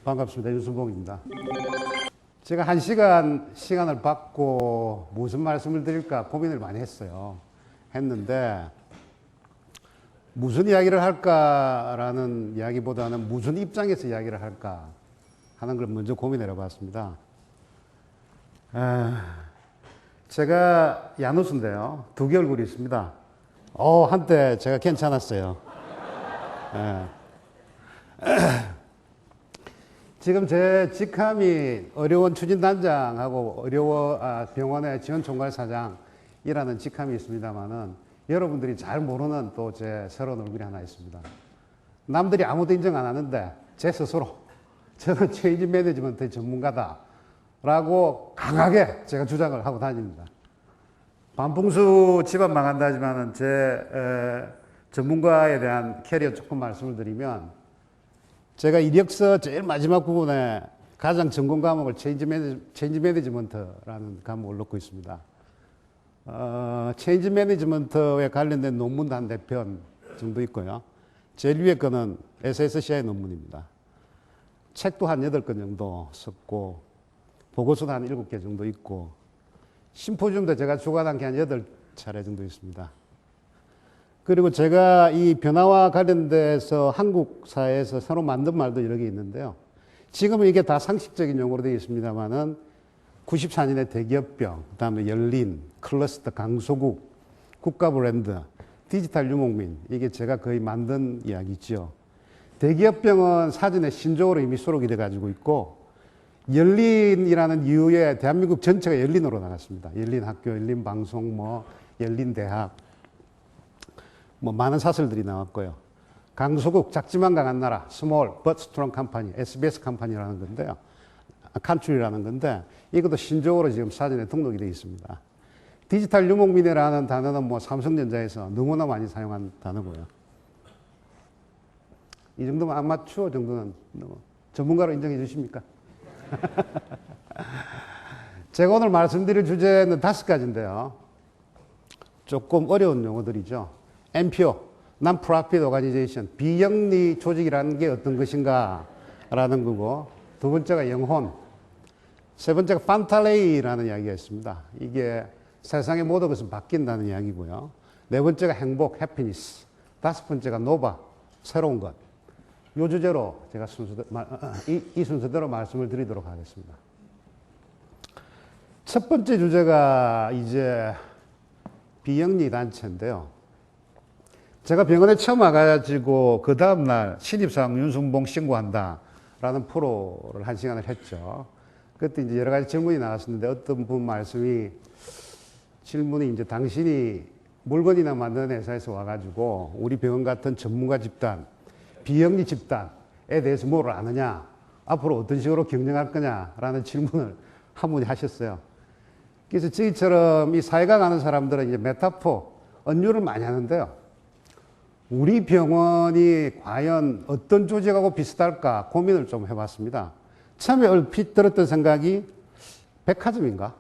반갑습니다. 윤순봉입니다. 제가 시간을 받고 무슨 말씀을 드릴까 고민을 많이 했는데 무슨 이야기를 할까라는 이야기보다는 무슨 입장에서 이야기를 할까 하는 걸 먼저 고민해 봤습니다. 제가 야누스인데요. 두 개 얼굴이 있습니다. 한때 제가 괜찮았어요. 지금 제 직함이 의료원 추진단장하고 병원의 지원총괄사장이라는 직함이 있습니다만은 여러분들이 잘 모르는 또 제 새로운 얼굴이 하나 있습니다. 남들이 아무도 인정 안 하는데 제 스스로 저는 체인지 매니지먼트 전문가다라고 강하게 제가 주장을 하고 다닙니다. 반풍수 집안 망한다 하지만은 제 전문가에 대한 캐리어 조금 말씀을 드리면 제가 이력서 제일 마지막 부분에 가장 전공 과목을 체인지 매니지먼트라는 과목을 넣고 있습니다. 체인지 매니지먼트에 관련된 논문도 한 4편 정도 있고요. 제일 위에 거는 SSCI 논문입니다. 책도 한 8권 정도 썼고, 보고서도 한 7개 정도 있고, 심포지움도 제가 주관한 게 한 8차례 정도 있습니다. 그리고 제가 이 변화와 관련돼서 한국 사회에서 새로 만든 말도 여러 개 있는데요. 지금은 이게 다 상식적인 용어로 되어 있습니다만은 94년에 대기업병, 그 다음에 열린, 클러스터, 강소국, 국가 브랜드, 디지털 유목민, 이게 제가 거의 만든 이야기죠. 대기업병은 사전에 신조어로 이미 수록이 돼 가지고 있고, 열린이라는 이유에 대한민국 전체가 열린으로 나갔습니다. 열린 학교, 열린 방송, 열린 대학, 많은 사설들이 나왔고요. 강소국, 작지만 강한 나라, Small but Strong Company, SBS 컴퍼니라는 건데요. 컨트리라는 건데, 이것도 신조어로 지금 사전에 등록이 되어 있습니다. 디지털 유목민이라는 단어는 삼성전자에서 너무나 많이 사용한 단어고요. 이 정도면 아마추어 정도는 전문가로 인정해 주십니까? 제가 오늘 말씀드릴 주제는 5가지인데요. 조금 어려운 용어들이죠. NPO, Non-Profit Organization, 비영리 조직이라는 게 어떤 것인가 라는 거고, 두 번째가 영혼, 세 번째가 판탈레이라는 이야기가 있습니다. 이게 세상의 모든 것은 바뀐다는 이야기고요. 네 번째가 행복, 해피니스, 다섯 번째가 노바, 새로운 것. 이 주제로 제가 이 순서대로 말씀을 드리도록 하겠습니다. 첫 번째 주제가 이제 비영리 단체인데요. 제가 병원에 처음 와가지고 그 다음날 신입사원 윤순봉 신고한다라는 프로를 1시간을 했죠. 그때 이제 여러 가지 질문이 나왔었는데 어떤 분 질문이 이제 당신이 물건이나 만드는 회사에서 와가지고 우리 병원 같은 전문가 집단, 비영리 집단에 대해서 뭐를 아느냐, 앞으로 어떤 식으로 경영할 거냐라는 질문을 한 분이 하셨어요. 그래서 저희처럼 이 사회가 가는 사람들은 이제 메타포, 은유를 많이 하는데요. 우리 병원이 과연 어떤 조직하고 비슷할까 고민을 좀 해봤습니다. 처음에 얼핏 들었던 생각이 백화점인가?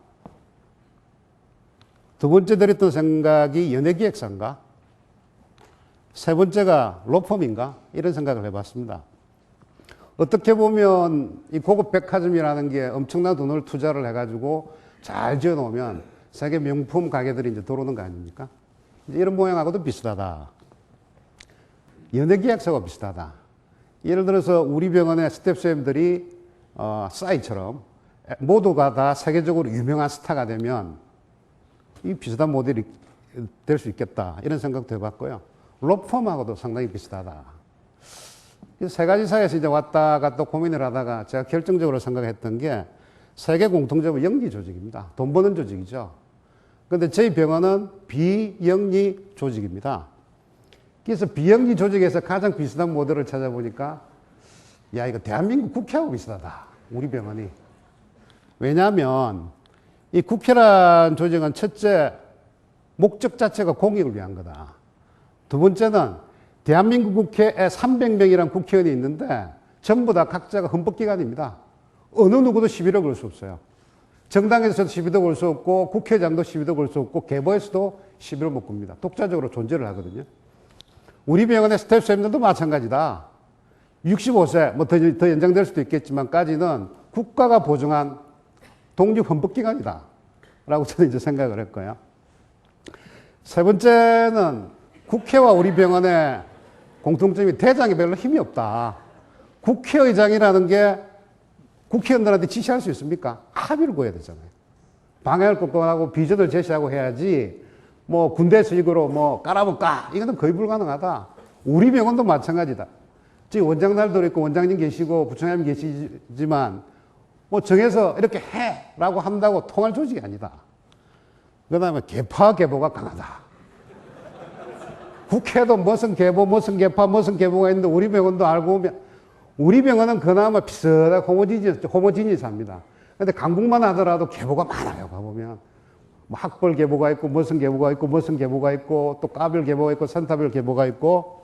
두 번째 들었던 생각이 연예기획사인가? 세 번째가 로펌인가? 이런 생각을 해봤습니다. 어떻게 보면 이 고급 백화점이라는 게 엄청난 돈을 투자를 해가지고 잘 지어놓으면 세계 명품 가게들이 이제 들어오는 거 아닙니까? 이런 모양하고도 비슷하다. 연예기획사가 비슷하다. 예를 들어서 우리 병원의 스태프쌤들이 싸이처럼 모두가 다 세계적으로 유명한 스타가 되면 이 비슷한 모델이 될 수 있겠다. 이런 생각도 해봤고요. 로펌하고도 상당히 비슷하다. 세 가지 사이에서 이제 왔다 갔다 고민을 하다가 제가 결정적으로 생각했던 게 세계 공통점은 영리 조직입니다. 돈 버는 조직이죠. 그런데 저희 병원은 비영리 조직입니다. 그래서 비영리 조직에서 가장 비슷한 모델을 찾아보니까 야, 이거 대한민국 국회하고 비슷하다. 우리 병원이. 왜냐하면 이 국회란 조직은 첫째, 목적 자체가 공익을 위한 거다. 두 번째는 대한민국 국회에 300명이란 국회의원이 있는데 전부 다 각자가 헌법기관입니다. 어느 누구도 시비를 걸 수 없어요. 정당에서도 시비도 걸 수 없고 국회의장도 시비도 걸 수 없고 계보에서도 시비를 못 겁니다. 독자적으로 존재를 하거든요. 우리 병원의 스태프쌤들도 마찬가지다. 65세, 뭐 더 연장될 수도 있겠지만까지는 국가가 보증한 독립 헌법기관이다. 라고 저는 이제 생각을 했고요. 세 번째는 국회와 우리 병원의 공통점이 대장이 별로 힘이 없다. 국회의장이라는 게 국회의원들한테 지시할 수 있습니까? 합의를 구해야 되잖아요. 방향을 꺾어가고 비전을 제시하고 해야지 뭐 군대 수익으로 뭐 깔아볼까? 이거는 거의 불가능하다. 우리 병원도 마찬가지다. 지금 원장날도 있고 원장님 계시고 부총장님 계시지만 뭐 정해서 이렇게 해라고 한다고 통할 조직이 아니다. 그 다음에 개파 계보가 강하다. 국회도 무슨 계보, 무슨 개파, 무슨 계보가 있는데 우리 병원도 알고 보면 우리 병원은 그나마 비슷하게 호모지니스합니다. 근데 강북만 하더라도 계보가 많아요. 가보면 뭐 학벌 계보가 있고 무슨 계보가 있고 무슨 계보가 있고 또 과별 계보가 있고 센터별 계보가 있고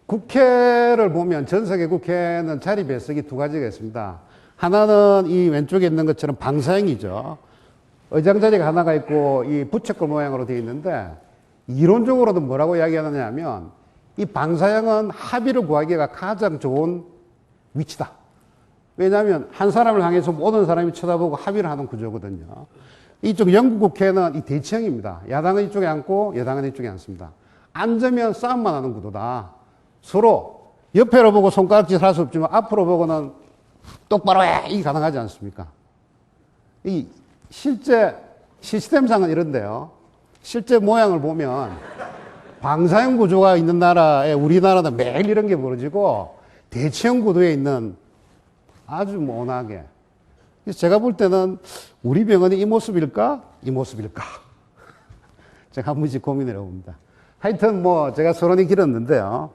국회를 보면 전 세계 국회는 자리 배석이 두 가지가 있습니다. 하나는 이 왼쪽에 있는 것처럼 방사형이죠. 의장 자리가 하나가 있고 이 부채꼴 모양으로 되어 있는데 이론적으로도 뭐라고 이야기하느냐 하면 이 방사형은 합의를 구하기가 가장 좋은 위치다. 왜냐하면 한 사람을 향해서 모든 사람이 쳐다보고 합의를 하는 구조거든요. 이쪽 영국 국회는 이 대치형입니다. 야당은 이쪽에 앉고 여당은 이쪽에 앉습니다. 앉으면 싸움만 하는 구도다. 서로 옆에로 보고 손가락질 할 수 없지만 앞으로 보고는 똑바로 해! 이게 가능하지 않습니까? 이 실제 시스템상은 이런데요. 실제 모양을 보면 방사형 구조가 있는 나라에 우리나라는 매일 이런 게 벌어지고 대치형 구도에 있는 아주 모나게. 제가 볼 때는 우리 병원이 이 모습일까? 이 모습일까? 제가 한 번씩 고민을 해봅니다. 하여튼 뭐 제가 서론이 길었는데요.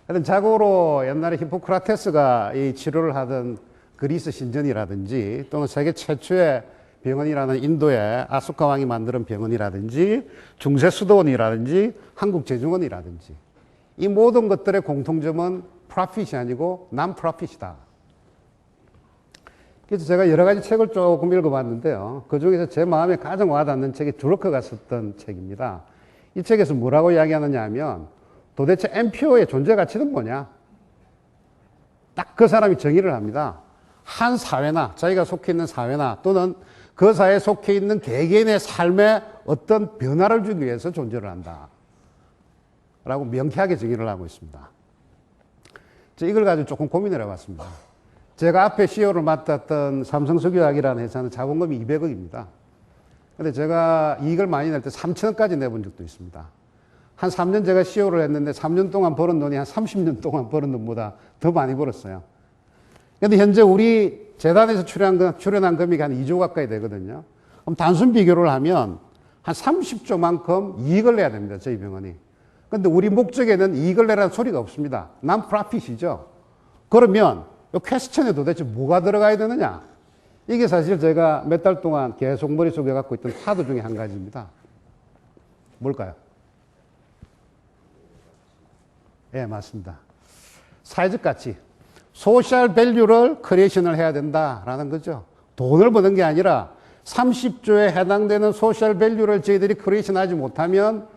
하여튼 자고로 옛날에 히포크라테스가 이 치료를 하던 그리스 신전이라든지 또는 세계 최초의 병원이라는 인도의 아소카 왕이 만드는 병원이라든지 중세수도원이라든지 한국제중원이라든지 이 모든 것들의 공통점은 프로핏이 아니고 난 프로핏이다. 그래서 제가 여러 가지 책을 조금 읽어봤는데요. 그 중에서 제 마음에 가장 와닿는 책이 드러커가 썼던 책입니다. 이 책에서 뭐라고 이야기하느냐 하면 도대체 MPO의 존재 가치는 뭐냐? 딱 그 사람이 정의를 합니다. 한 사회나 자기가 속해 있는 사회나 또는 그 사회에 속해 있는 개개인의 삶에 어떤 변화를 주기 위해서 존재를 한다. 라고 명쾌하게 정의를 하고 있습니다. 이걸 가지고 조금 고민을 해봤습니다. 제가 앞에 CEO를 맡았던 삼성석유화학이라는 회사는 자본금이 200억입니다. 근데 제가 이익을 많이 낼 때 3천억까지 내본 적도 있습니다. 한 3년 제가 CEO를 했는데 3년 동안 벌은 돈이 한 30년 동안 벌은 돈보다 더 많이 벌었어요. 근데 현재 우리 재단에서 출연한 금액이 한 2조 가까이 되거든요. 그럼 단순 비교를 하면 한 30조만큼 이익을 내야 됩니다. 저희 병원이. 근데 우리 목적에는 이익을 내라는 소리가 없습니다. 난 프로핏이죠. 그러면 이 퀘스천에 도대체 뭐가 들어가야 되느냐? 이게 사실 제가 몇 달 동안 계속 머릿속에 갖고 있던 카드 중에 한 가지입니다. 뭘까요? 예, 맞습니다. 사회적 가치. 소셜 밸류를 크리에이션을 해야 된다라는 거죠. 돈을 버는 게 아니라 30조에 해당되는 소셜 밸류를 저희들이 크리에이션 하지 못하면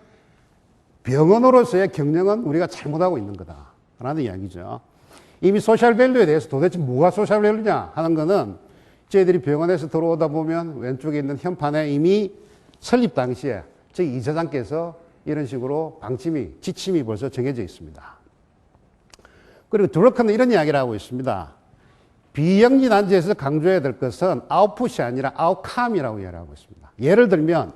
병원으로서의 경영은 우리가 잘못하고 있는 거다라는 이야기죠. 이미 소셜 밸류에 대해서 도대체 뭐가 소셜 밸류냐 하는 거는 저희들이 병원에서 들어오다 보면 왼쪽에 있는 현판에 이미 설립 당시에 저희 이사장께서 이런 식으로 지침이 벌써 정해져 있습니다. 그리고 드러커는 이런 이야기를 하고 있습니다. 비영리 단체에서 강조해야 될 것은 아웃풋이 아니라 아웃컴이라고 이야기하고 있습니다. 예를 들면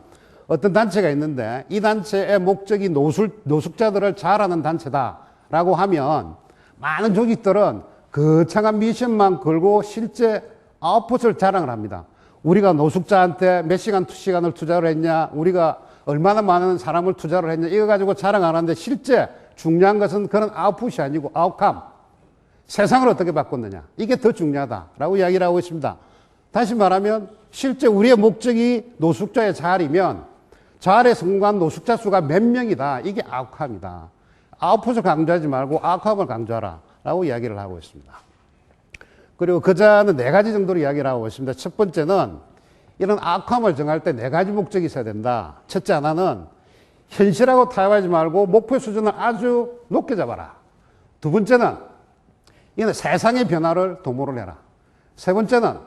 어떤 단체가 있는데 이 단체의 목적이 노숙자들을 잘하는 단체다라고 하면 많은 조직들은 거창한 미션만 걸고 실제 아웃풋을 자랑을 합니다. 우리가 노숙자한테 몇 시간, 2시간을 투자를 했냐, 우리가 얼마나 많은 사람을 투자를 했냐, 이거 가지고 자랑 안 하는데 실제 중요한 것은 그런 아웃풋이 아니고 아웃컴. 세상을 어떻게 바꿨느냐. 이게 더 중요하다라고 이야기를 하고 있습니다. 다시 말하면 실제 우리의 목적이 노숙자의 자아이면 자아에 성공한 노숙자 수가 몇 명이다. 이게 아웃컴이다. 아웃풋을 강조하지 말고 아웃컴을 강조하라 라고 이야기를 하고 있습니다. 그리고 그자는 4가지 정도로 이야기를 하고 있습니다. 첫 번째는 이런 아웃컴을 정할 때 4가지 목적이 있어야 된다. 첫째 하나는 현실하고 타협하지 말고 목표 수준을 아주 높게 잡아라. 두 번째는 이거는 세상의 변화를 도모를 해라. 세 번째는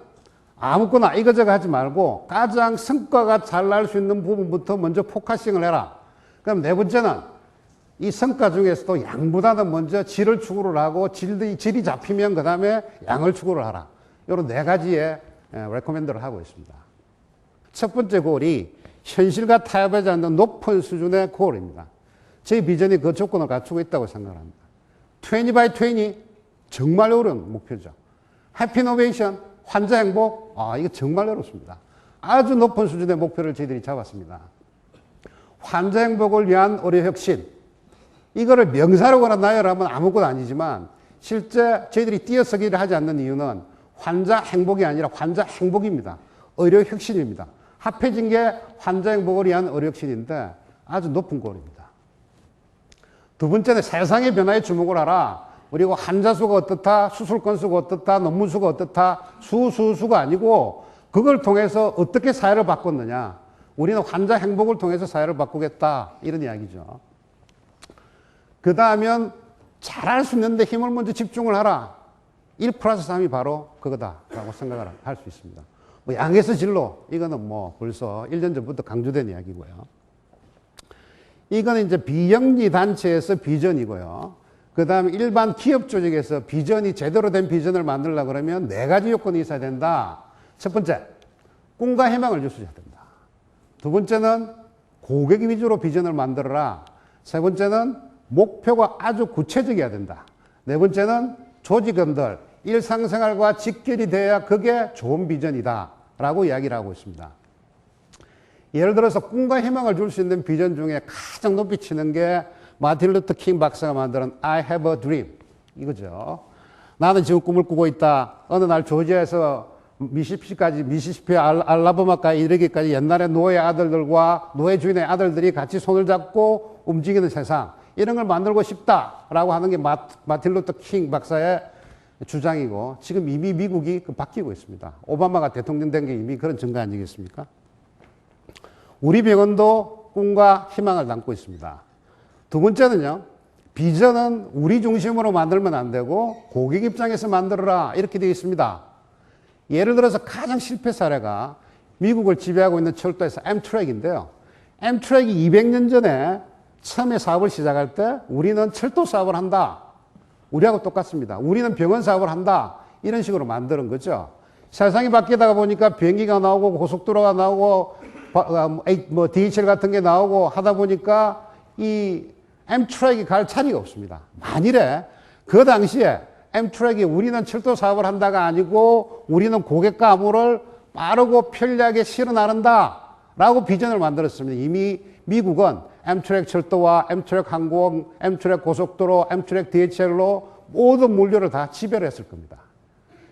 아무거나 이거저거 하지 말고 가장 성과가 잘 날 수 있는 부분부터 먼저 포커싱을 해라. 그럼 네 번째는 이 성과 중에서도 양보다는 먼저 질을 추구를 하고 질이 잡히면 그 다음에 양을 추구를 하라. 이런 네 가지의 레코멘드를 하고 있습니다. 첫 번째 골이 현실과 타협하지 않는 높은 수준의 골입니다. 제 비전이 그 조건을 갖추고 있다고 생각합니다. 20 by 20 정말 어려운 목표죠. 해피 이노베이션, 환자 행복, 이거 정말 어렵습니다. 아주 높은 수준의 목표를 저희들이 잡았습니다. 환자 행복을 위한 의료 혁신, 이거를 명사로거나 나열하면 아무것도 아니지만 실제 저희들이 띄어쓰기를 하지 않는 이유는 환자 행복이 아니라 환자 행복입니다. 의료 혁신입니다. 합해진 게 환자 행복을 위한 의료 혁신인데 아주 높은 골입니다. 두 번째는 세상의 변화에 주목을 하라. 그리고 환자 수가 어떻다, 수술 건수가 어떻다, 논문 수가 어떻다, 수가 아니고 그걸 통해서 어떻게 사회를 바꿨느냐. 우리는 환자 행복을 통해서 사회를 바꾸겠다. 이런 이야기죠. 그 다음엔 잘할 수 있는데 힘을 먼저 집중을 하라. 1 플러스 3이 바로 그거다라고 생각을 할 수 있습니다. 뭐 양에서 진로, 이거는 뭐 벌써 1년 전부터 강조된 이야기고요. 이거는 이제 비영리 단체에서 비전이고요. 그 다음에 일반 기업 조직에서 비전이 제대로 된 비전을 만들려고 그러면 네 가지 요건이 있어야 된다. 첫 번째, 꿈과 희망을 줄 수 있어야 된다. 두 번째는 고객 위주로 비전을 만들어라. 세 번째는 목표가 아주 구체적이어야 된다. 네 번째는 조직원들, 일상생활과 직결이 돼야 그게 좋은 비전이다. 라고 이야기를 하고 있습니다. 예를 들어서 꿈과 희망을 줄 수 있는 비전 중에 가장 높이 치는 게 마틴 루터 킹 박사가 만든 I have a dream 이거죠. 나는 지금 꿈을 꾸고 있다. 어느 날 조지아에서 미시시피 알라바마까지 이르기까지 옛날에 노예 아들들과 노예 주인의 아들들이 같이 손을 잡고 움직이는 세상, 이런 걸 만들고 싶다라고 하는 게 마틴 루터 킹 박사의 주장이고, 지금 이미 미국이 바뀌고 있습니다. 오바마가 대통령 된 게 이미 그런 증거 아니겠습니까? 우리 병원도 꿈과 희망을 담고 있습니다. 두 번째는요, 비전은 우리 중심으로 만들면 안 되고 고객 입장에서 만들어라, 이렇게 되어 있습니다. 예를 들어서 가장 실패 사례가 미국을 지배하고 있는 철도에서 엠트랙인데요. 엠트랙이 200년 전에 처음에 사업을 시작할 때 우리는 철도 사업을 한다. 우리하고 똑같습니다. 우리는 병원 사업을 한다. 이런 식으로 만드는 거죠. 세상이 바뀌다가 보니까 비행기가 나오고 고속도로가 나오고 DHL 같은 게 나오고 하다 보니까 이 엠트랙이 갈 자리가 없습니다. 만일에 그 당시에 엠트랙이 우리는 철도 사업을 한다가 아니고 우리는 고객과 암호를 빠르고 편리하게 실어 나른다 라고 비전을 만들었습니다. 이미 미국은 엠트랙 철도와 엠트랙 항공, 엠트랙 고속도로, 엠트랙 DHL로 모든 물류를 다 지배를 했을 겁니다.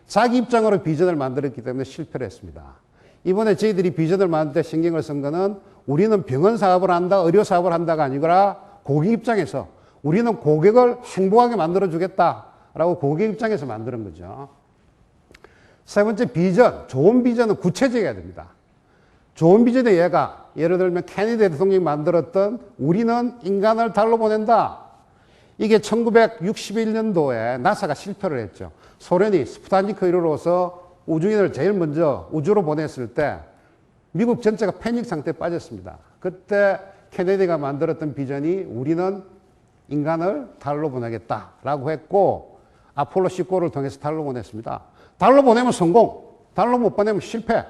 자기 입장으로 비전을 만들었기 때문에 실패를 했습니다. 이번에 저희들이 비전을 만들 때 신경을 쓴 거는 우리는 병원 사업을 한다, 의료 사업을 한다가 아니라 고객 입장에서 우리는 고객을 행복하게 만들어주겠다라고 고객 입장에서 만드는 거죠. 세 번째, 비전. 좋은 비전은 구체적이어야 됩니다. 좋은 비전의 예가, 예를 들면 케네디 대통령이 만들었던 우리는 인간을 달로 보낸다. 이게 1961년도에 나사가 실패를 했죠. 소련이 스푸트니크 1호로서 우주인을 제일 먼저 우주로 보냈을 때 미국 전체가 패닉 상태에 빠졌습니다. 그때 케네디가 만들었던 비전이 우리는 인간을 달로 보내겠다라고 했고, 아폴로 19호를 통해서 달로 보냈습니다. 달로 보내면 성공, 달로 못 보내면 실패.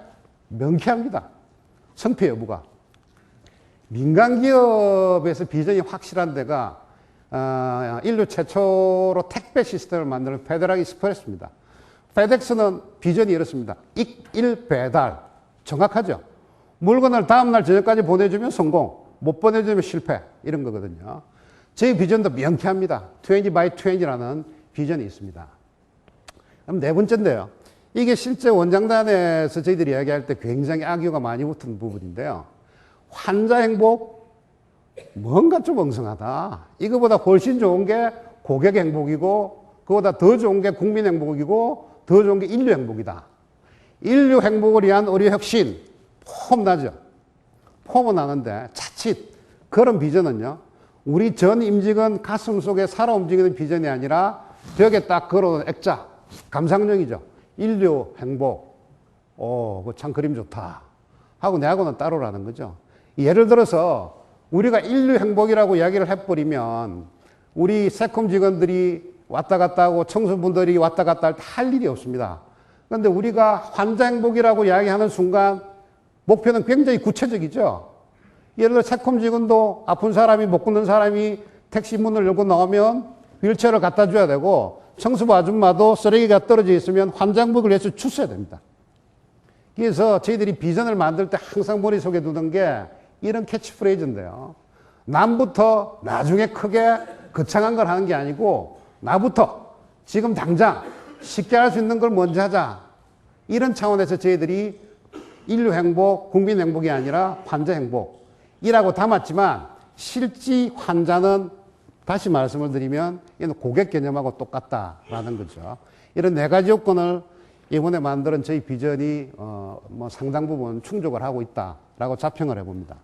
명쾌합니다. 성패 여부가. 민간 기업에서 비전이 확실한 데가 인류 최초로 택배 시스템을 만드는 페데랄 익스프레스입니다. 페덱스는 비전이 이렇습니다. 일 배달. 정확하죠? 물건을 다음날 저녁까지 보내주면 성공, 못 보내주면 실패. 이런 거거든요. 저희 비전도 명쾌합니다. 20 by 20라는 비전이 있습니다. 그럼 네 번째인데요. 이게 실제 원장단에서 저희들이 이야기할 때 굉장히 악유가 많이 붙은 부분인데요. 환자 행복, 뭔가 좀 엉성하다. 이거보다 훨씬 좋은 게 고객 행복이고, 그보다 더 좋은 게 국민 행복이고, 더 좋은 게 인류 행복이다. 인류 행복을 위한 의료 혁신, 폼 나죠? 폼은 나는데 자칫 그런 비전은요, 우리 전 임직은 가슴 속에 살아 움직이는 비전이 아니라 벽에 딱 걸어놓은 액자, 감상용이죠. 인류 행복. 그거 참 그림 좋다. 하고 내하고는 따로라는 거죠. 예를 들어서 우리가 인류 행복이라고 이야기를 해버리면 우리 세콤 직원들이 왔다 갔다 하고 청소분들이 왔다 갔다 할 때 할 일이 없습니다. 그런데 우리가 환자 행복이라고 이야기하는 순간 목표는 굉장히 구체적이죠. 예를 들어 세콤 직원도 아픈 사람이 못 걷는 사람이 택시 문을 열고 나오면 휠체어를 갖다 줘야 되고 청소부 아줌마도 쓰레기가 떨어져 있으면 환자 행복을 위해서 주셔야 됩니다. 그래서 저희들이 비전을 만들 때 항상 머릿속에 두는 게 이런 캐치프레이즈인데요. 남부터 나중에 크게 거창한 걸 하는 게 아니고 나부터 지금 당장 쉽게 할 수 있는 걸 먼저 하자. 이런 차원에서 저희들이 인류 행복, 국민 행복이 아니라 환자 행복이라고 담았지만 실제 환자는 다시 말씀을 드리면 이는 고객 개념하고 똑같다라는 거죠. 이런 네 가지 요건을 이번에 만드는 저희 비전이 뭐 상당 부분 충족을 하고 있다라고 자평을 해봅니다.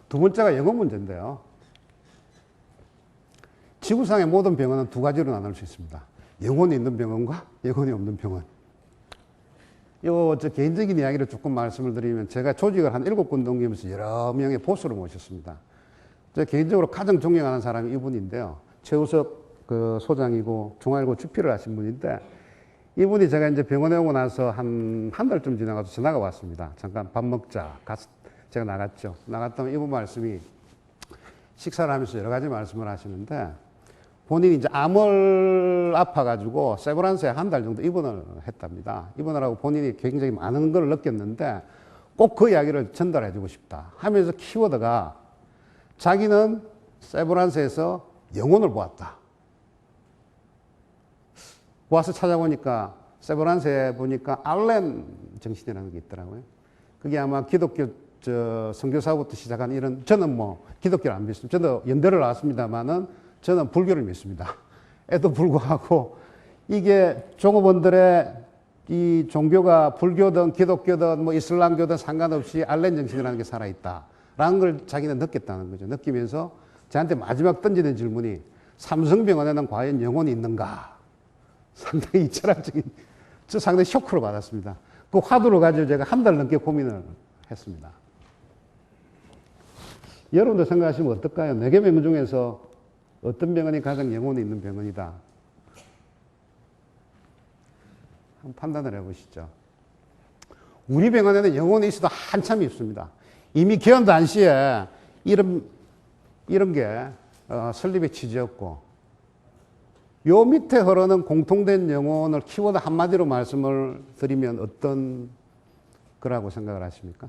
두 번째가 영어 문제인데요. 지구상의 모든 병원은 두 가지로 나눌 수 있습니다. 영혼이 있는 병원과 영혼이 없는 병원. 저 개인적인 이야기를 조금 말씀을 드리면 제가 조직을 한 7군 넘기면서 여러 명의 보스를 모셨습니다. 제가 개인적으로 가장 존경하는 사람이 이분인데요. 최우석 그 소장이고 중앙일보 주필을 하신 분인데 이분이 제가 이제 병원에 오고 나서 한 달쯤 지나가서 전화가 왔습니다. 잠깐 밥 먹자. 제가 나갔죠. 나갔더니 이분 말씀이 식사를 하면서 여러 가지 말씀을 하시는데 본인이 이제 암을 아파가지고 세브란스에 한 달 정도 입원을 했답니다. 입원을 하고 본인이 굉장히 많은 걸 느꼈는데 꼭 그 이야기를 전달해주고 싶다 하면서 키워드가 자기는 세브란스에서 영혼을 보았다. 와서 찾아보니까 세브란스에 보니까 알렌 정신이라는 게 있더라고요. 그게 아마 기독교 선교사부터 시작한 이런, 저는 뭐 기독교를 안 믿습니다. 저도 연대를 나왔습니다만은 저는 불교를 믿습니다. 에도 불구하고 이게 종업원들의 이 종교가 불교든 기독교든 뭐 이슬람교든 상관없이 알렌 정신이라는 게 살아있다라는 걸 자기는 느꼈다는 거죠. 느끼면서 저한테 마지막 던지는 질문이 삼성병원에는 과연 영혼이 있는가? 상당히 철학적인, 저 상당히 쇼크를 받았습니다. 그 화두를 가지고 제가 한 달 넘게 고민을 했습니다. 여러분도 생각하시면 어떨까요? 4개 병원 중에서 어떤 병원이 가장 영혼이 있는 병원이다? 한번 판단을 해보시죠. 우리 병원에는 영혼이 있어도 한참 있습니다. 이미 개원 당시에 이런 게 설립의 취지였고 요 밑에 흐르는 공통된 영혼을 키워드 한마디로 말씀을 드리면 어떤 거라고 생각을 하십니까?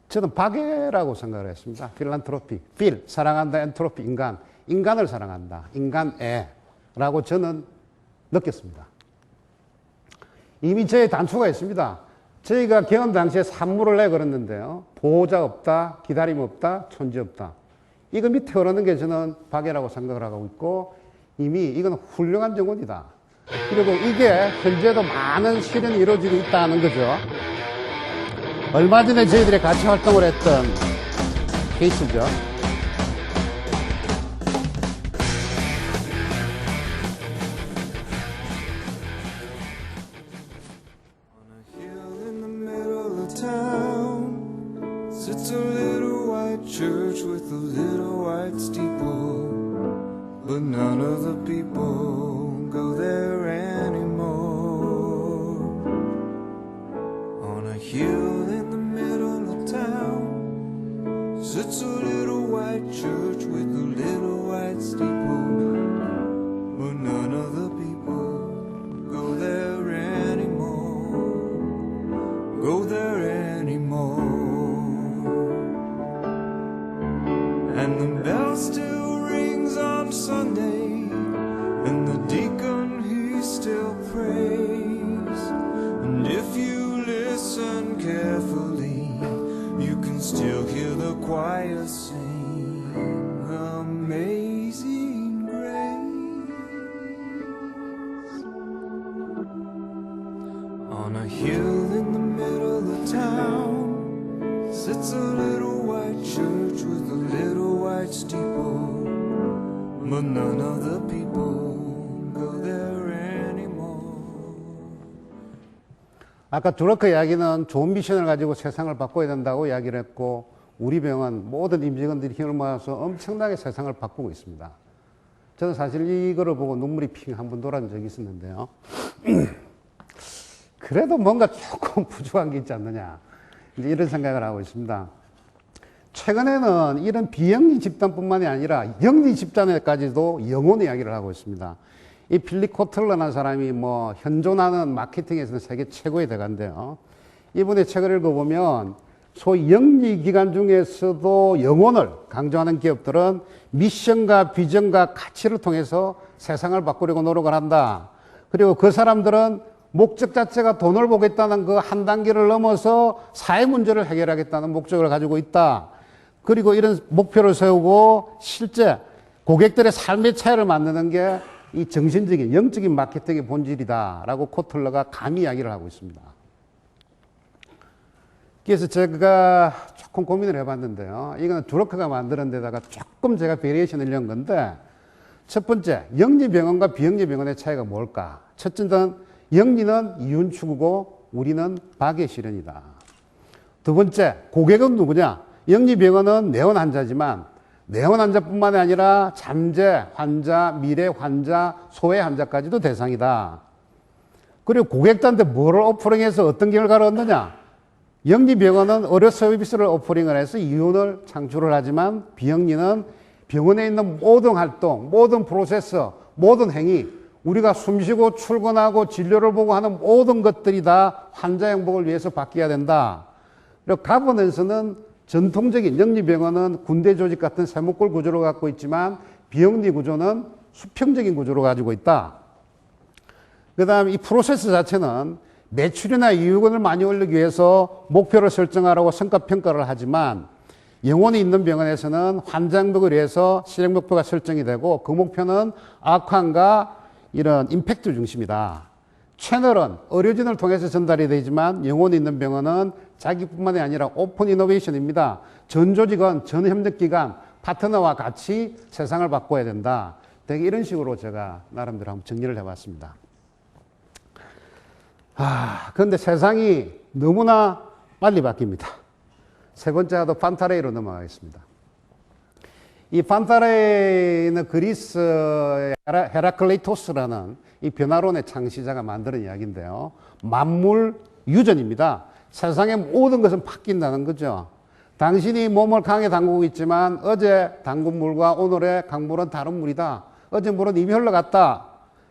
저는 박애라고 생각을 했습니다. 필란트로피, 사랑한다, 엔트로피, 인간을 사랑한다, 인간애라고 저는 느꼈습니다. 이미 저의 단초가 있습니다. 저희가 개헌 당시에 산물을 내걸었는데요. 보호자 없다, 기다림 없다, 존재 없다. 이거 밑에 흐르는 게 저는 박애라고 생각을 하고 있고 이미 이건 훌륭한 정원이다. 그리고 이게 현재도 많은 실현이 이루어지고 있다는 거죠. 얼마 전에 저희들이 같이 활동을 했던 케이스죠. Sits a little white church with a little white steeple, but none of the people go there anymore. On a hill in the middle of town sits a little white church with a little white steeple, but none of the people go there anymore. Go there anymore. And the bell still rings on Sunday, and the deacon he still prays. And if you listen carefully, you can still hear the choir sing Amazing Grace. On a hill in the middle of town sits a little but none of the people go there anymore. 아까 드러커 이야기는 좋은 미션을 가지고 세상을 바꿔야 된다고 이야기를 했고, 우리 병원 모든 임직원들이 힘을 모아서 엄청나게 세상을 바꾸고 있습니다. 저는 사실 이거를 보고 눈물이 핑 한 번 돌아온 적이 있었는데요. 그래도 뭔가 조금 부족한 게 있지 않느냐, 이제 이런 생각을 하고 있습니다. 최근에는 이런 비영리 집단뿐만이 아니라 영리 집단에까지도 영혼의 이야기를 하고 있습니다. 이 필립 코틀러라는 사람이 뭐 현존하는 마케팅에서는 세계 최고의 대가인데요. 이분의 책을 읽어보면 소위 영리 기관 중에서도 영혼을 강조하는 기업들은 미션과 비전과 가치를 통해서 세상을 바꾸려고 노력을 한다. 그리고 그 사람들은 목적 자체가 돈을 보겠다는 그 한 단계를 넘어서 사회 문제를 해결하겠다는 목적을 가지고 있다. 그리고 이런 목표를 세우고 실제 고객들의 삶의 차이를 만드는 게 이 정신적인 영적인 마케팅의 본질이다라고 코틀러가 감히 이야기를 하고 있습니다. 그래서 제가 조금 고민을 해봤는데요. 이거는 드러커가 만드는 데다가 조금 제가 베리에이션을 넣은 건데, 첫 번째, 영리병원과 비영리병원의 차이가 뭘까? 첫째는 영리는 이윤 추구고 우리는 박의 실현이다. 두 번째, 고객은 누구냐? 영리병원은 내원 환자지만 내원 환자뿐만 아니라 잠재 환자, 미래 환자, 소외 환자까지도 대상이다. 그리고 고객들한테 뭐를 오퍼링해서 어떤 결과를 얻느냐? 영리병원은 의료 서비스를 오퍼링을 해서 이윤을 창출을 하지만 비영리는 병원에 있는 모든 활동, 모든 프로세스, 모든 행위, 우리가 숨쉬고 출근하고 진료를 보고 하는 모든 것들이 다 환자 행복을 위해서 바뀌어야 된다. 그리고 가버넌스는 전통적인 영리병원은 군대 조직 같은 세목골 구조를 갖고 있지만 비영리 구조는 수평적인 구조를 가지고 있다. 그 다음에 이 프로세스 자체는 매출이나 이익을 많이 올리기 위해서 목표를 설정하라고 성과평가를 하지만 영혼이 있는 병원에서는 환자 행복을 위해서 실행 목표가 설정이 되고 그 목표는 아웃컴과 이런 임팩트 중심이다. 채널은 의료진을 통해서 전달이 되지만 영혼이 있는 병원은 자기뿐만이 아니라 오픈 이노베이션입니다. 전 조직은 전 협력기관, 파트너와 같이 세상을 바꿔야 된다. 되게 이런 식으로 제가 나름대로 한번 정리를 해봤습니다. 그런데 세상이 너무나 빨리 바뀝니다. 세 번째 하도 판타레이로 넘어가겠습니다. 이 판타레이는 그리스의 헤라클레이토스라는 이 변화론의 창시자가 만드는 이야기인데요. 만물 유전입니다. 세상의 모든 것은 바뀐다는 거죠. 당신이 몸을 강에 담그고 있지만 어제 담근 물과 오늘의 강물은 다른 물이다. 어제 물은 이미 흘러갔다.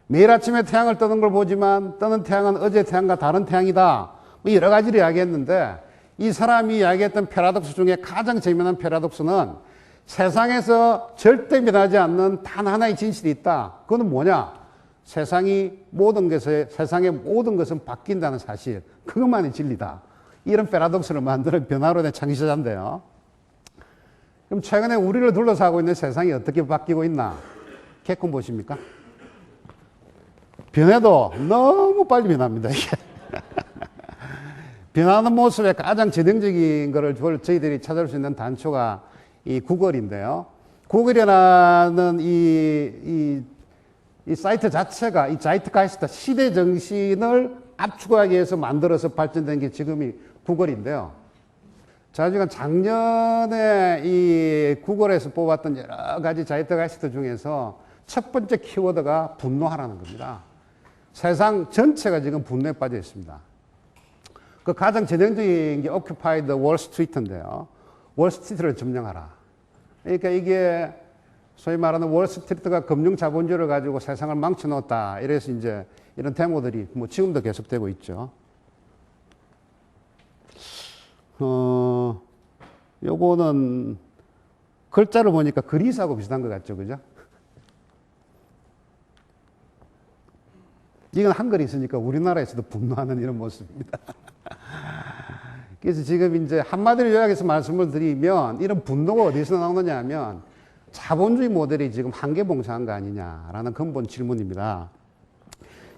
매일 아침에 태양을 뜨는 걸 보지만 뜨는 태양은 어제 태양과 다른 태양이다. 뭐 여러 가지를 이야기했는데 이 사람이 이야기했던 패러독스 중에 가장 재미난 패러독스는 세상에서 절대 변하지 않는 단 하나의 진실이 있다. 그건 뭐냐? 세상의 모든 것은 바뀐다는 사실. 그것만이 진리다. 이런 패러독스를 만드는 변화론의 창시자인데요. 그럼 최근에 우리를 둘러싸고 있는 세상이 어떻게 바뀌고 있나? 개콘 보십니까? 변해도 너무 빨리 변합니다, 이게. 변하는 모습의 가장 전형적인 것을 저희들이 찾을 수 있는 단초가 이 구글인데요. 구글이라는 이 사이트 자체가 이 자이트가이스트 시대 정신을 압축하기 위해서 만들어서 발전된 게 지금이 구글인데요. 자, 지금 작년에 이 구글에서 뽑았던 여러 가지 자이트가이스트 중에서 첫 번째 키워드가 분노하라는 겁니다. 세상 전체가 지금 분노에 빠져 있습니다. 그 가장 전형적인 게 오큐파이드 월스트리트인데요. 월스트리트를 점령하라. 그러니까 이게 소위 말하는 월스트리트가 금융 자본주의를 가지고 세상을 망쳐놓았다. 이래서 이제 이런 데모들이 뭐 지금도 계속되고 있죠. 요거는 글자를 보니까 그리스하고 비슷한 것 같죠, 그죠? 이건 한글이 있으니까 우리나라에서도 분노하는 이런 모습입니다. 그래서 지금 이제 한마디로 요약해서 말씀을 드리면 이런 분노가 어디서 나오느냐 하면 자본주의 모델이 지금 한계 봉착한 거 아니냐라는 근본 질문입니다.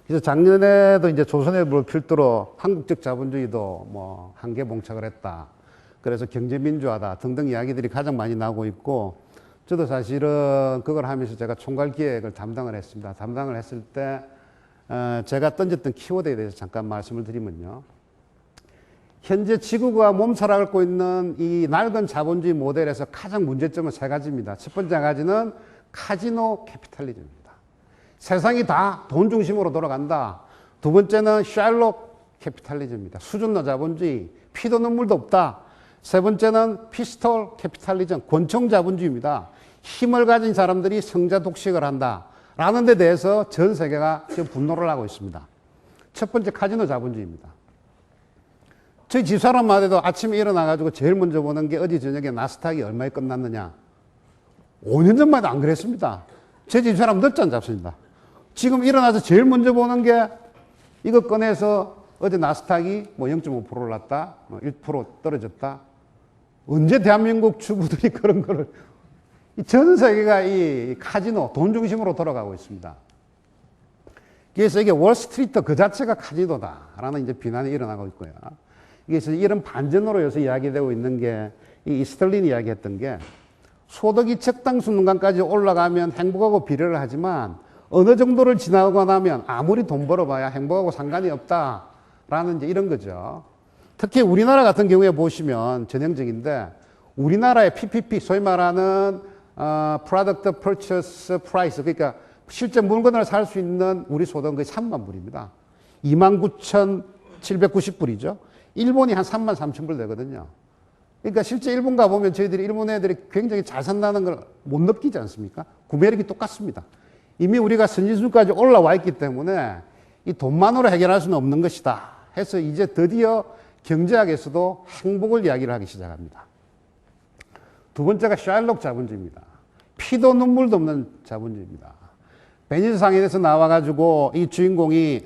그래서 작년에도 이제 조선일보를 필두로 한국적 자본주의도 뭐 한계 봉착을 했다. 그래서 경제민주화다 등등 이야기들이 가장 많이 나오고 있고 저도 사실은 그걸 하면서 제가 총괄 기획을 담당을 했습니다. 담당을 했을 때 제가 던졌던 키워드에 대해서 잠깐 말씀을 드리면요. 현재 지구가 몸살을 앓고 있는 이 낡은 자본주의 모델에서 가장 문제점은 세 가지입니다. 첫 번째 가지는 카지노 캐피탈리즘입니다. 세상이 다 돈 중심으로 돌아간다. 두 번째는 샬록 캐피탈리즘입니다. 수준노 자본주의, 피도 눈물도 없다. 세 번째는 피스톨 캐피탈리즘, 권총 자본주의입니다. 힘을 가진 사람들이 성자 독식을 한다. 라는 데 대해서 전 세계가 지금 분노를 하고 있습니다. 첫 번째 카지노 자본주의입니다. 저희 집사람만 해도 아침에 일어나가지고 제일 먼저 보는 게 어제 저녁에 나스닥이 얼마에 끝났느냐. 5년 전만 해도 안 그랬습니다. 제 집사람 늦잠 안 잡습니다. 지금 일어나서 제일 먼저 보는 게 이거 꺼내서 어제 나스닥이 뭐 0.5% 올랐다, 1% 떨어졌다. 언제 대한민국 주부들이 그런 거를, 전 세계가 이 카지노, 돈 중심으로 돌아가고 있습니다. 그래서 이게 월스트리트 그 자체가 카지노다라는 이제 비난이 일어나고 있고요. 그래서 이런 반전으로 요새 이야기되고 있는 게 이 스털린이 이야기했던 게 소득이 적당 수준까지 올라가면 행복하고 비례를 하지만 어느 정도를 지나고 나면 아무리 돈 벌어봐야 행복하고 상관이 없다라는 이제 이런 거죠. 특히 우리나라 같은 경우에 보시면 전형적인데 우리나라의 PPP 소위 말하는 Product Purchase Price 그러니까 실제 물건을 살 수 있는 우리 소득은 거의 3만 불입니다. 29,790불이죠. 일본이 한 3만 3천 불 되거든요. 그러니까 실제 일본 가보면 저희들이 일본 애들이 굉장히 잘 산다는 걸 못 느끼지 않습니까? 구매력이 똑같습니다. 이미 우리가 선진수준까지 올라와 있기 때문에 이 돈만으로 해결할 수는 없는 것이다. 해서 이제 드디어 경제학에서도 행복을 이야기를 하기 시작합니다. 두 번째가 샬록 자본주의입니다. 피도 눈물도 없는 자본주의입니다. 베니스 상인에서 나와가지고 이 주인공이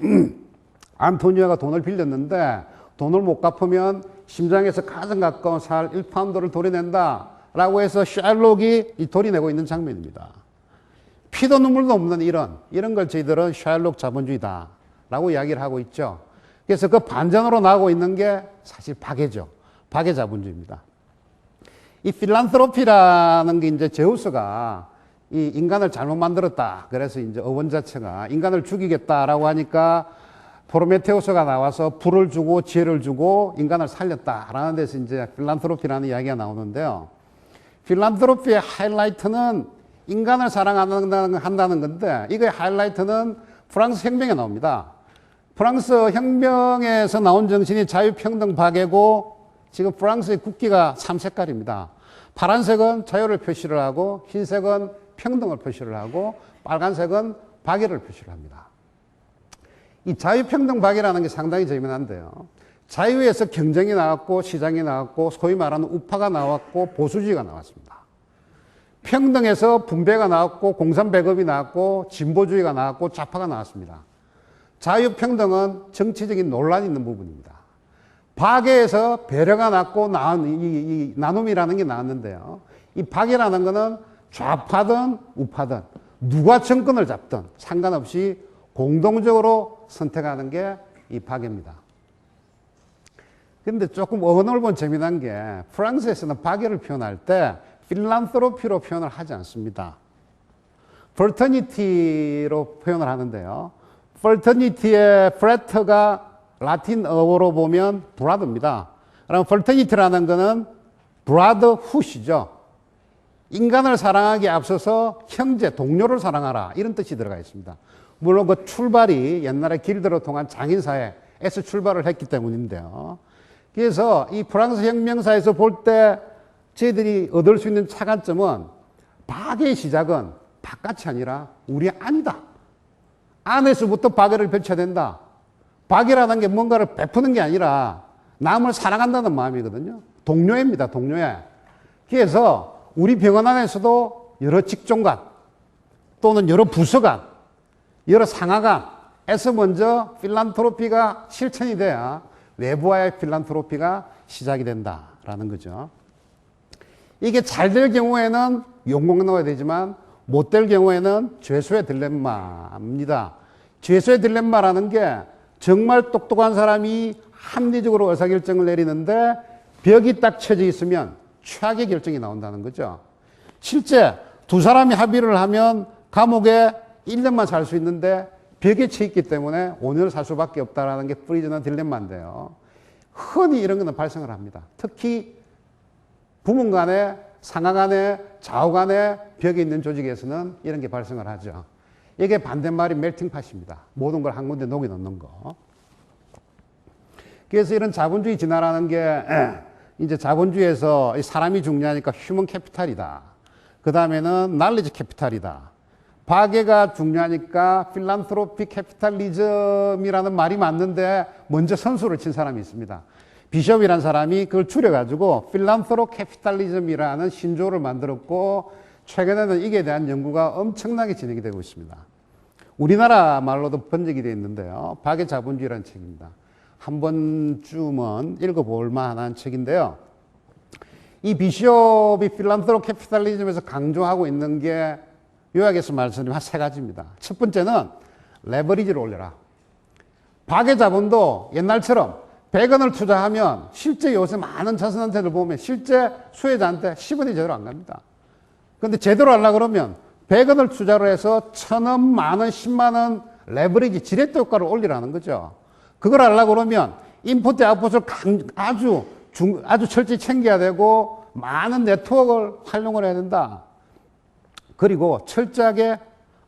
안토니오가 돈을 빌렸는데 돈을 못 갚으면 심장에서 가장 가까운 살 1파운드를 도려낸다 라고 해서 샬록이 도려내고 있는 장면입니다. 피도 눈물도 없는 이런 걸 저희들은 샬록 자본주의다 라고 이야기를 하고 있죠. 그래서 그 반전으로 나오고 있는 게 사실 박애죠. 박애 자본주의입니다. 이 필란트로피라는 게 이제 제우스가 이 인간을 잘못 만들었다. 그래서 이제 어원 자체가 인간을 죽이겠다라고 하니까 프로메테우스가 나와서 불을 주고 지혜를 주고 인간을 살렸다라는 데서 이제 필란트로피라는 이야기가 나오는데요. 필란트로피의 하이라이트는 인간을 사랑한다는 건데 이거의 하이라이트는 프랑스 혁명에 나옵니다. 프랑스 혁명에서 나온 정신이 자유평등 박애고 지금 프랑스의 국기가 3색깔입니다. 파란색은 자유를 표시를 하고 흰색은 평등을 표시를 하고 빨간색은 박애를 표시를 합니다. 이 자유평등 박애라는 게 상당히 재미난데요. 자유에서 경쟁이 나왔고 시장이 나왔고 소위 말하는 우파가 나왔고 보수주의가 나왔습니다. 평등에서 분배가 나왔고 공산배급이 나왔고 진보주의가 나왔고 좌파가 나왔습니다. 자유평등은 정치적인 논란이 있는 부분입니다. 박애에서 배려가 났고 이 나눔이라는 게 나왔는데요. 이 박애라는 거는 좌파든 우파든 누가 정권을 잡든 상관없이 공동적으로 선택하는 게 이 박애입니다. 그런데 조금 어원을 재미난 게 프랑스에서는 박애를 표현할 때 필란트로피로 표현을 하지 않습니다. 프레터니티로 표현을 하는데요. 프레터니티의 프레터가 라틴어로 보면 브라더입니다. 그럼 프레터니티라는 것은 브라더훗이죠. 인간을 사랑하기에 앞서서 형제, 동료를 사랑하라 이런 뜻이 들어가 있습니다. 물론 그 출발이 옛날에 길드로 통한 장인사회에서 출발을 했기 때문인데요. 그래서 이 프랑스 혁명사에서 볼 때 저희들이 얻을 수 있는 차관점은 박애의 시작은 바깥이 아니라 우리 안이다. 안에서부터 박애를 펼쳐야 된다. 박애라는 게 뭔가를 베푸는 게 아니라 남을 사랑한다는 마음이거든요. 동료애입니다. 동료애. 그래서 우리 병원 안에서도 여러 직종간 또는 여러 부서간 여러 상하간에서 먼저 필란트로피가 실천이 돼야 외부와의 필란트로피가 시작이 된다라는 거죠. 이게 잘 될 경우에는 용광 넣어야 되지만 못 될 경우에는 죄수의 딜레마입니다. 죄수의 딜레마라는 게 정말 똑똑한 사람이 합리적으로 의사결정을 내리는데 벽이 딱 쳐져 있으면 최악의 결정이 나온다는 거죠. 실제 두 사람이 합의를 하면 감옥에 1년만 살 수 있는데 벽에 쳐 있기 때문에 5년을 살 수밖에 없다라는 게 프리즈너 딜레마인데요. 흔히 이런 것은 발생을 합니다. 특히 부문 간에 상하 간에 좌우 간에 벽에 있는 조직에서는 이런 게 발생을 하죠. 이게 반대말이 멜팅팟입니다. 모든 걸 한 군데 녹여 넣는 거. 그래서 이런 자본주의 진화라는 게 이제 자본주의에서 사람이 중요하니까 휴먼 캐피탈이다. 그 다음에는 날리지 캐피탈이다. 박애가 중요하니까 필란트로피 캐피탈리즘이라는 말이 맞는데 먼저 선수를 친 사람이 있습니다. 비숍이라는 사람이 그걸 줄여가지고 필란트로 캐피탈리즘이라는 신조어를 만들었고 최근에는 이게 대한 연구가 엄청나게 진행이 되고 있습니다. 우리나라 말로도 번역이 되어 있는데요. 박애 자본주의라는 책입니다. 한 번쯤은 읽어볼 만한 책인데요. 이 비숍이 필란트로 캐피탈리즘에서 강조하고 있는 게 요약해서 말씀드리면 한 3가지입니다. 첫 번째는 레버리지를 올려라. 박애 자본도 옛날처럼 100원을 투자하면 실제 요새 많은 자선단체들 보면 실제 수혜자한테 10원이 제대로 안 갑니다. 그런데 제대로 하려고 그러면 100원을 투자로 해서 1000원, 만원, 10만원 레버리지 지렛대 효과를 올리라는 거죠. 그걸 하려고 그러면 인풋, 아웃풋을 아주 철저히 챙겨야 되고 많은 네트워크를 활용을 해야 된다. 그리고 철저하게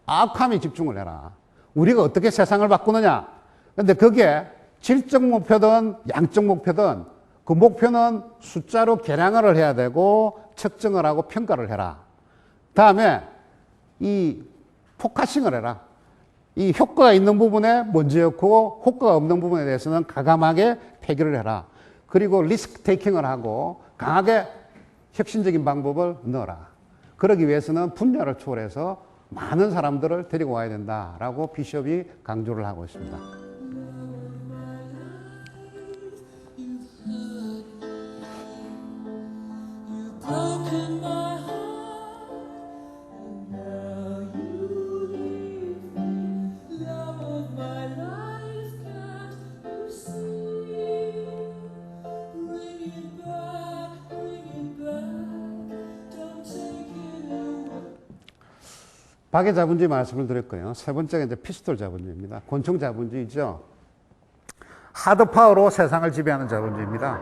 아웃컴에 집중을 해라. 우리가 어떻게 세상을 바꾸느냐. 근데 그게 질적 목표든 양적 목표든 그 목표는 숫자로 계량을 해야 되고 측정을 하고 평가를 해라. 다음에 이 포커싱을 해라. 이 효과가 있는 부분에 먼저 넣고 효과가 없는 부분에 대해서는 과감하게 폐기를 해라. 그리고 리스크 테이킹을 하고 강하게 혁신적인 방법을 넣어라. 그러기 위해서는 분야를 초월해서 많은 사람들을 데리고 와야 된다라고 비숍이 강조를 하고 있습니다. 박애 자본주의 말씀을 드렸고요. 세 번째가 이제 피스톨 자본주의입니다. 권총 자본주의죠. 하드 파워로 세상을 지배하는 자본주의입니다.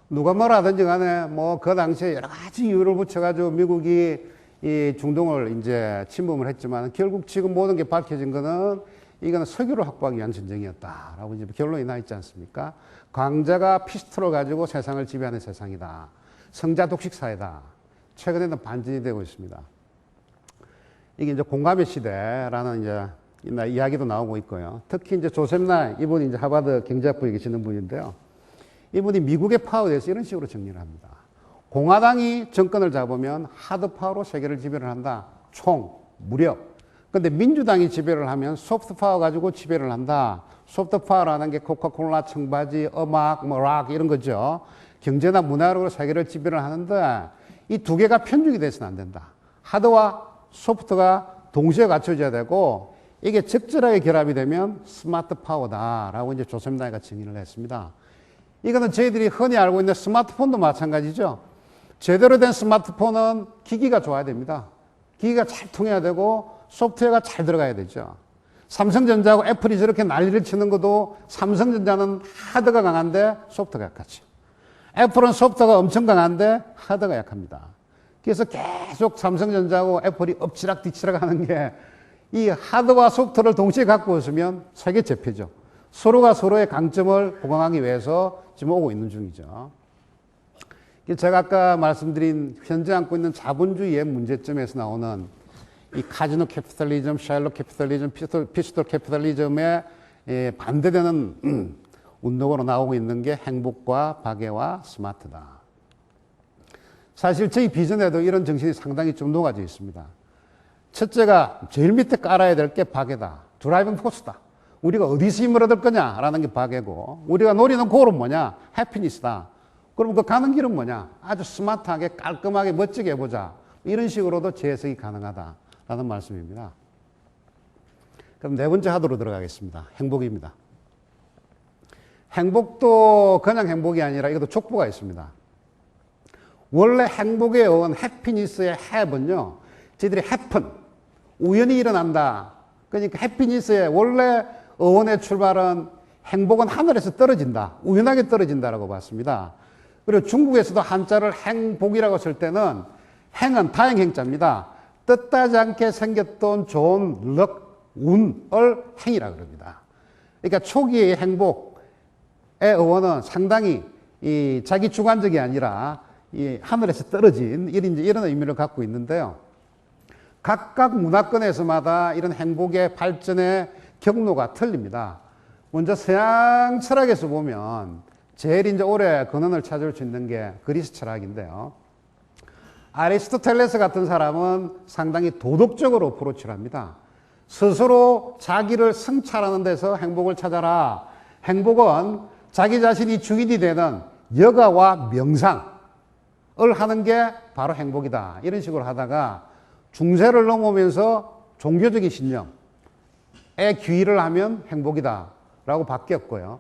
누가 뭐라 하든지 간에 뭐 그 당시에 여러 가지 이유를 붙여가지고 미국이 이 중동을 이제 침범을 했지만 결국 지금 모든 게 밝혀진 거는 이거는 석유를 확보하기 위한 전쟁이었다라고 이제 결론이 나 있지 않습니까? 강자가 피스톨을 가지고 세상을 지배하는 세상이다. 성자 독식 사회다. 최근에는 반전이 되고 있습니다. 이게 이제 공감의 시대라는 이제 이야기도 나오고 있고요. 특히 이제 조셉 나이 이분이 이제 하버드 경제학부에 계시는 분인데요. 이분이 미국의 파워에 대해서 이런 식으로 정리를 합니다. 공화당이 정권을 잡으면 하드 파워로 세계를 지배를 한다. 총, 무력. 근데 민주당이 지배를 하면 소프트 파워 가지고 지배를 한다. 소프트 파워라는 게 코카콜라, 청바지, 음악, 뭐 락 이런 거죠. 경제나 문화로 세계를 지배를 하는데 이 두 개가 편중이 돼서는 안 된다. 하드와 소프트가 동시에 갖춰져야 되고 이게 적절하게 결합이 되면 스마트 파워다라고 이제 조셉 나이가 정의를 했습니다. 이거는 저희들이 흔히 알고 있는 스마트폰도 마찬가지죠. 제대로 된 스마트폰은 기기가 좋아야 됩니다. 기기가 잘 통해야 되고 소프트웨어가 잘 들어가야 되죠. 삼성전자하고 애플이 저렇게 난리를 치는 것도 삼성전자는 하드가 강한데 소프트가 약하죠. 애플은 소프트가 엄청 강한데 하드가 약합니다. 그래서 계속 삼성전자하고 애플이 엎치락 뒤치락 하는 게 이 하드와 소프트를 동시에 갖고 있으면 세계 제패죠. 서로가 서로의 강점을 보강하기 위해서 지금 오고 있는 중이죠. 제가 아까 말씀드린 현재 안고 있는 자본주의의 문제점에서 나오는 이 카지노 캐피탈리즘, 샤일록 캐피탈리즘, 피스톨 캐피탈리즘에 반대되는 운동으로 나오고 있는 게 행복과 박애와 스마트다. 사실 저희 비전에도 이런 정신이 상당히 좀 녹아져 있습니다. 첫째가 제일 밑에 깔아야 될 게 박애다. 드라이빙 포스다. 우리가 어디서 힘을 얻을 거냐라는 게 박애고 우리가 노리는 골은 뭐냐? 해피니스다. 그럼 그 가는 길은 뭐냐? 아주 스마트하게 깔끔하게 멋지게 해보자. 이런 식으로도 재해석이 가능하다라는 말씀입니다. 그럼 네 번째 하도로 들어가겠습니다. 행복입니다. 행복도 그냥 행복이 아니라 이것도 족보가 있습니다. 원래 행복의 어원, 해피니스의 해은요, 저희들이 happen, 우연히 일어난다. 그러니까 해피니스의 원래 어원의 출발은 행복은 하늘에서 떨어진다. 우연하게 떨어진다라고 봤습니다. 그리고 중국에서도 한자를 행복이라고 쓸 때는 행은 다행행자입니다. 뜻하지 않게 생겼던 좋은 럭, 운을 행이라고 그럽니다. 그러니까 초기의 행복의 어원은 상당히 이 자기 주관적이 아니라 이 하늘에서 떨어진 이런 의미를 갖고 있는데요. 각각 문화권에서마다 이런 행복의 발전의 경로가 틀립니다. 먼저 서양 철학에서 보면 제일 이제 오래 근원을 찾을 수 있는 게 그리스 철학인데요. 아리스토텔레스 같은 사람은 상당히 도덕적으로 어프로치를 합니다. 스스로 자기를 성찰하는 데서 행복을 찾아라. 행복은 자기 자신이 주인이 되는 여가와 명상을 하는 게 바로 행복이다. 이런 식으로 하다가 중세를 넘으면서 종교적인 신념에 귀의를 하면 행복이다 라고 바뀌었고요.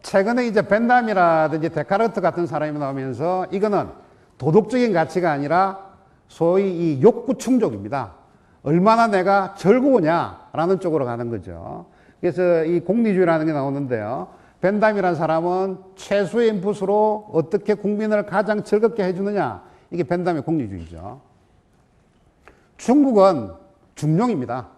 최근에 이제 벤담이라든지 데카르트 같은 사람이 나오면서 이거는 도덕적인 가치가 아니라 소위 이 욕구 충족입니다. 얼마나 내가 즐거우냐라는 쪽으로 가는 거죠. 그래서 이 공리주의라는 게 나오는데요. 벤담이라는 사람은 최소의 인풋으로 어떻게 국민을 가장 즐겁게 해주느냐. 이게 벤담의 공리주의죠. 중국은 중용입니다.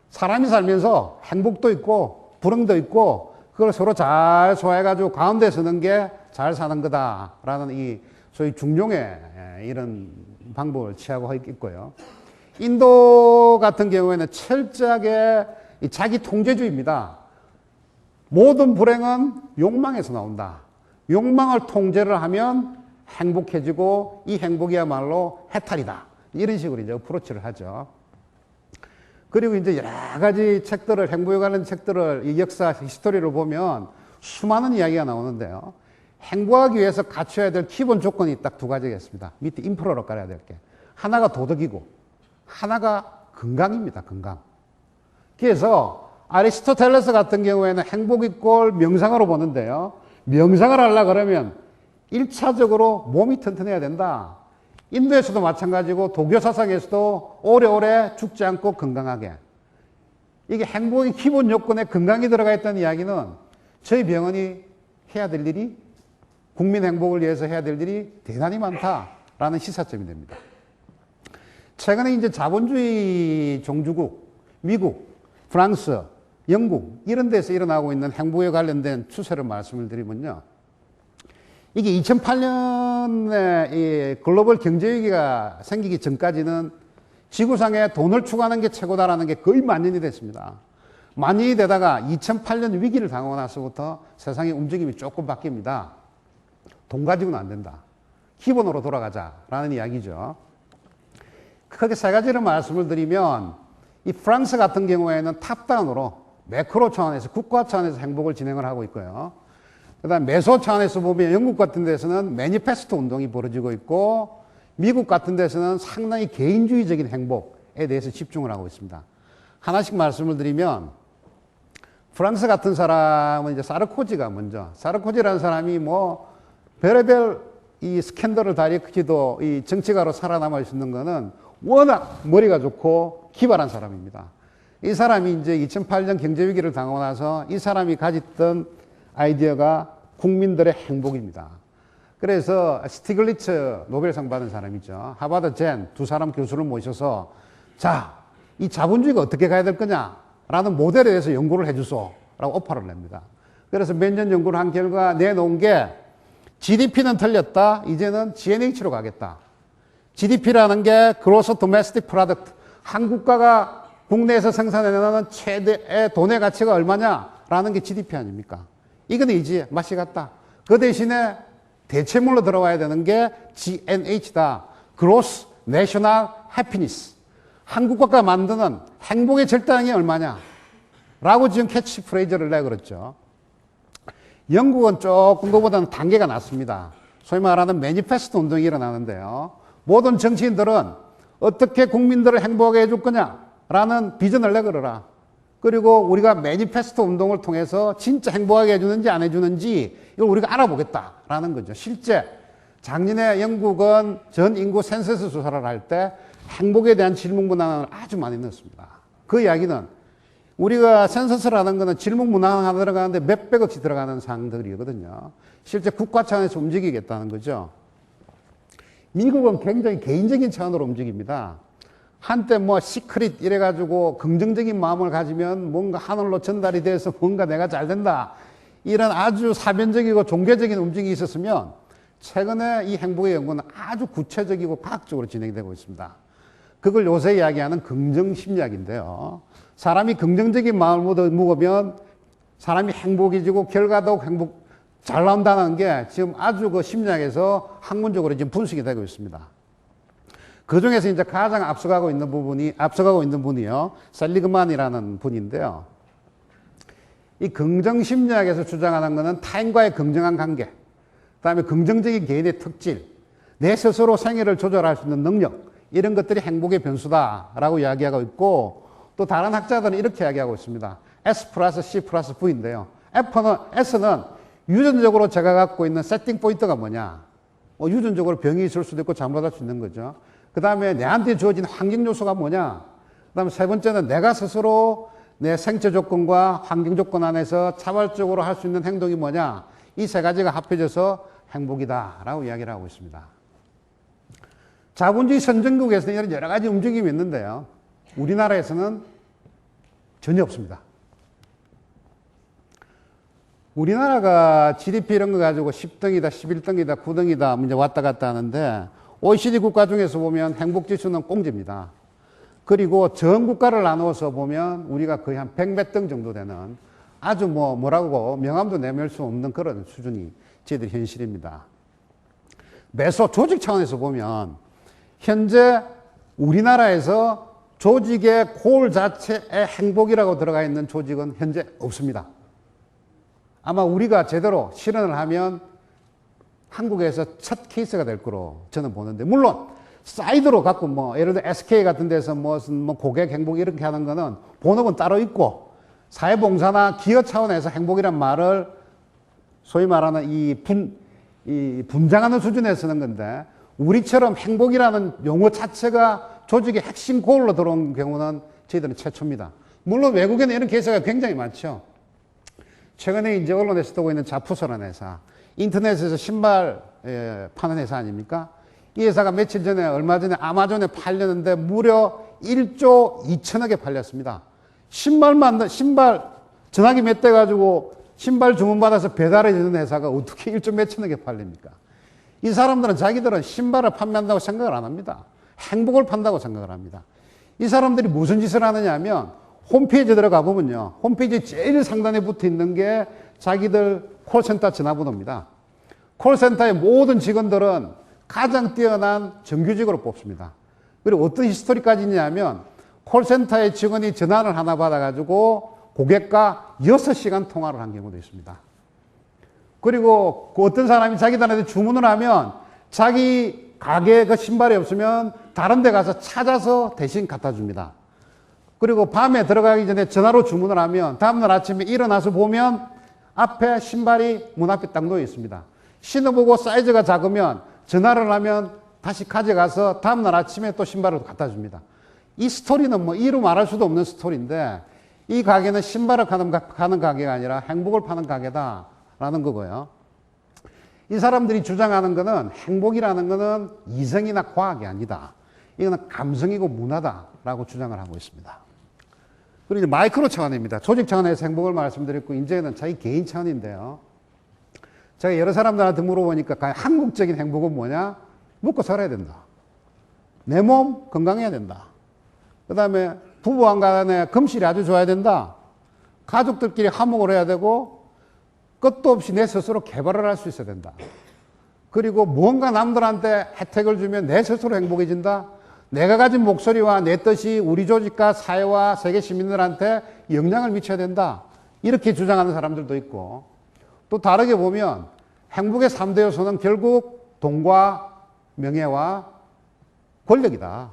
사람이 살면서 행복도 있고 불행도 있고 그걸 서로 잘 소화해가지고 가운데 서는 게 잘 사는 거다라는 이 소위 중용의 이런 방법을 취하고 있고요. 인도 같은 경우에는 철저하게 자기 통제주의입니다. 모든 불행은 욕망에서 나온다. 욕망을 통제를 하면 행복해지고 이 행복이야말로 해탈이다. 이런 식으로 이제 어프로치를 하죠. 그리고 이제 여러 가지 책들을, 행복에 관련 책들을, 이 역사, 히스토리를 보면 수많은 이야기가 나오는데요. 행복하기 위해서 갖춰야 될 기본 조건이 딱 두 가지가 있습니다. 밑에 인프라로 깔아야 될 게. 하나가 도덕이고, 하나가 건강입니다, 건강. 그래서 아리스토텔레스 같은 경우에는 행복 이꼴 명상으로 보는데요. 명상을 하려고 그러면 1차적으로 몸이 튼튼해야 된다. 인도에서도 마찬가지고 독일 사상에서도 오래오래 죽지 않고 건강하게. 이게 행복의 기본 요건에 건강이 들어가 있다는 이야기는 저희 병원이 해야 될 일이, 국민 행복을 위해서 해야 될 일이 대단히 많다라는 시사점이 됩니다. 최근에 이제 자본주의 종주국, 미국, 프랑스, 영국 이런 데서 일어나고 있는 행복에 관련된 추세를 말씀을 드리면요. 이게 2008년에 이 글로벌 경제위기가 생기기 전까지는 지구상에 돈을 추구하는 게 최고다라는 게 거의 만년이 됐습니다. 만년이 되다가 2008년 위기를 당하고 나서부터 세상의 움직임이 조금 바뀝니다. 돈 가지고는 안 된다. 기본으로 돌아가자라는 이야기죠. 크게 세 가지를 말씀을 드리면 이 프랑스 같은 경우에는 탑다운으로 매크로 차원에서 국가 차원에서 행복을 진행을 하고 있고요. 그 다음 메소 차원에서 보면 영국 같은 데서는 매니페스토 운동이 벌어지고 있고 미국 같은 데서는 상당히 개인주의적인 행복에 대해서 집중을 하고 있습니다. 하나씩 말씀을 드리면 프랑스 같은 사람은 이제 사르코지가 먼저, 사르코지라는 사람이 뭐 별의별 이 스캔들을 다 일으키도 이 정치가로 살아남을 수 있는 거는 워낙 머리가 좋고 기발한 사람입니다. 이 사람이 이제 2008년 경제위기를 당하고 나서 이 사람이 가졌던 아이디어가 국민들의 행복입니다. 그래서 스티글리츠 노벨상 받은 사람이죠. 하버드 젠 두 사람 교수를 모셔서 자, 이 자본주의가 어떻게 가야 될 거냐라는 모델에 대해서 연구를 해주소 라고 오파를 냅니다. 그래서 몇 년 연구를 한 결과 내놓은 게 GDP는 틀렸다. 이제는 GNH로 가겠다. GDP라는 게 Gross Domestic Product. 한 국가가 국내에서 생산해내는 최대의 돈의 가치가 얼마냐라는 게 GDP 아닙니까? 이건 이제 맛이 같다. 그 대신에 대체물로 들어와야 되는 게 GNH다. Gross National Happiness. 한 국가가 만드는 행복의 절대량이 얼마냐? 라고 지금 캐치프레이즈를 내걸었죠. 영국은 조금 그보다는 단계가 낮습니다. 소위 말하는 매니페스토 운동이 일어나는데요. 모든 정치인들은 어떻게 국민들을 행복하게 해줄 거냐라는 비전을 내걸어라. 그리고 우리가 매니페스토 운동을 통해서 진짜 행복하게 해주는지 안 해주는지 이걸 우리가 알아보겠다라는 거죠. 실제 작년에 영국은 전 인구 센서스 조사를 할 때 행복에 대한 질문 문항을 아주 많이 넣었습니다. 그 이야기는 우리가 센서스라는 것은 질문 문항 하나 들어가는데 몇백억씩 들어가는 사항들이거든요. 실제 국가 차원에서 움직이겠다는 거죠. 미국은 굉장히 개인적인 차원으로 움직입니다. 한때 뭐 시크릿 이래가지고 긍정적인 마음을 가지면 뭔가 하늘로 전달이 돼서 뭔가 내가 잘 된다. 이런 아주 사변적이고 종교적인 움직임이 있었으면 최근에 이 행복의 연구는 아주 구체적이고 과학적으로 진행되고 있습니다. 그걸 요새 이야기하는 긍정심리학인데요. 사람이 긍정적인 마음을 먹으면 사람이 행복해지고 결과도 잘 나온다는 게 지금 아주 그 심리학에서 학문적으로 지금 분석이 되고 있습니다. 그 중에서 이제 가장 앞서가고 있는 분이요. 셀리그만이라는 분인데요. 이 긍정심리학에서 주장하는 것은 타인과의 긍정한 관계, 그 다음에 긍정적인 개인의 특질, 내 스스로 생애를 조절할 수 있는 능력, 이런 것들이 행복의 변수다라고 이야기하고 있고, 또 다른 학자들은 이렇게 이야기하고 있습니다. S 플러스 C 플러스 V인데요. S는 유전적으로 제가 갖고 있는 세팅 포인트가 뭐냐. 유전적으로 병이 있을 수도 있고 잘못할 수 있는 거죠. 그 다음에 내한테 주어진 환경 요소가 뭐냐. 그 다음에 세 번째는 내가 스스로 내 생체 조건과 환경 조건 안에서 자발적으로 할 수 있는 행동이 뭐냐. 이 세 가지가 합해져서 행복이다라고 이야기를 하고 있습니다. 자본주의 선진국에서는 이런 여러 가지 움직임이 있는데요. 우리나라에서는 전혀 없습니다. 우리나라가 GDP 이런 거 가지고 10등이다, 11등이다, 9등이다 이제 왔다 갔다 하는데 OECD 국가 중에서 보면 행복지수는 꽁지입니다. 그리고 전 국가를 나누어서 보면 우리가 거의 한 100몇 등 정도 되는 아주 뭐라고 명함도 내밀 수 없는 그런 수준이 저희들 현실입니다. 매소 조직 차원에서 보면 현재 우리나라에서 조직의 골 자체에 행복이라고 들어가 있는 조직은 현재 없습니다. 아마 우리가 제대로 실현을 하면 한국에서 첫 케이스가 될 거로 저는 보는데, 물론 사이드로 갖고 예를 들어 SK 같은 데서 무슨 고객 행복 이렇게 하는 거는 본업은 따로 있고, 사회봉사나 기업 차원에서 행복이란 말을 소위 말하는 이 분장하는 수준에 쓰는 건데, 우리처럼 행복이라는 용어 자체가 조직의 핵심 골로 들어온 경우는 저희들은 최초입니다. 물론 외국에는 이런 케이스가 굉장히 많죠. 최근에 이제 언론에서 뜨고 있는 자푸서라는 회사, 인터넷에서 신발 파는 회사 아닙니까? 이 회사가 며칠 전에, 얼마 전에 아마존에 팔렸는데 무려 1조 2천억에 팔렸습니다. 신발 전화기 몇 대 가지고 신발 주문받아서 배달해 주는 회사가 어떻게 1조 몇천억에 팔립니까? 이 사람들은 자기들은 신발을 판매한다고 생각을 안 합니다. 행복을 판다고 생각을 합니다. 이 사람들이 무슨 짓을 하느냐 하면 홈페이지에 들어가 보면요. 홈페이지 제일 상단에 붙어 있는 게 자기들 콜센터 전화번호입니다. 콜센터의 모든 직원들은 가장 뛰어난 정규직으로 뽑습니다. 그리고 어떤 히스토리까지 있냐면 콜센터의 직원이 전화를 하나 받아가지고 고객과 6시간 통화를 한 경우도 있습니다. 그리고 어떤 사람이 자기들한테 주문을 하면 자기 가게에 그 신발이 없으면 다른 데 가서 찾아서 대신 갖다 줍니다. 그리고 밤에 들어가기 전에 전화로 주문을 하면 다음날 아침에 일어나서 보면 앞에 신발이 문 앞에 딱 놓여 있습니다. 신어보고 사이즈가 작으면 전화를 하면 다시 가져가서 다음날 아침에 또 신발을 갖다 줍니다. 이 스토리는 이루 말할 수도 없는 스토리인데, 이 가게는 신발을 파는 가게가 아니라 행복을 파는 가게다라는 거고요. 이 사람들이 주장하는 것은 행복이라는 것은 이성이나 과학이 아니다. 이거는 감성이고 문화다라고 주장을 하고 있습니다. 그리고 이제 마이크로 차원입니다. 조직 차원에서 행복을 말씀드렸고, 이제는 자기 개인 차원인데요. 제가 여러 사람들한테 물어보니까 한국적인 행복은 뭐냐? 먹고 살아야 된다. 내 몸 건강해야 된다. 그 다음에 부부와 간에 금실이 아주 좋아야 된다. 가족들끼리 화목을 해야 되고, 끝도 없이 내 스스로 개발을 할 수 있어야 된다. 그리고 뭔가 남들한테 혜택을 주면 내 스스로 행복해진다. 내가 가진 목소리와 내 뜻이 우리 조직과 사회와 세계 시민들한테 영향을 미쳐야 된다. 이렇게 주장하는 사람들도 있고, 또 다르게 보면 행복의 3대 요소는 결국 돈과 명예와 권력이다.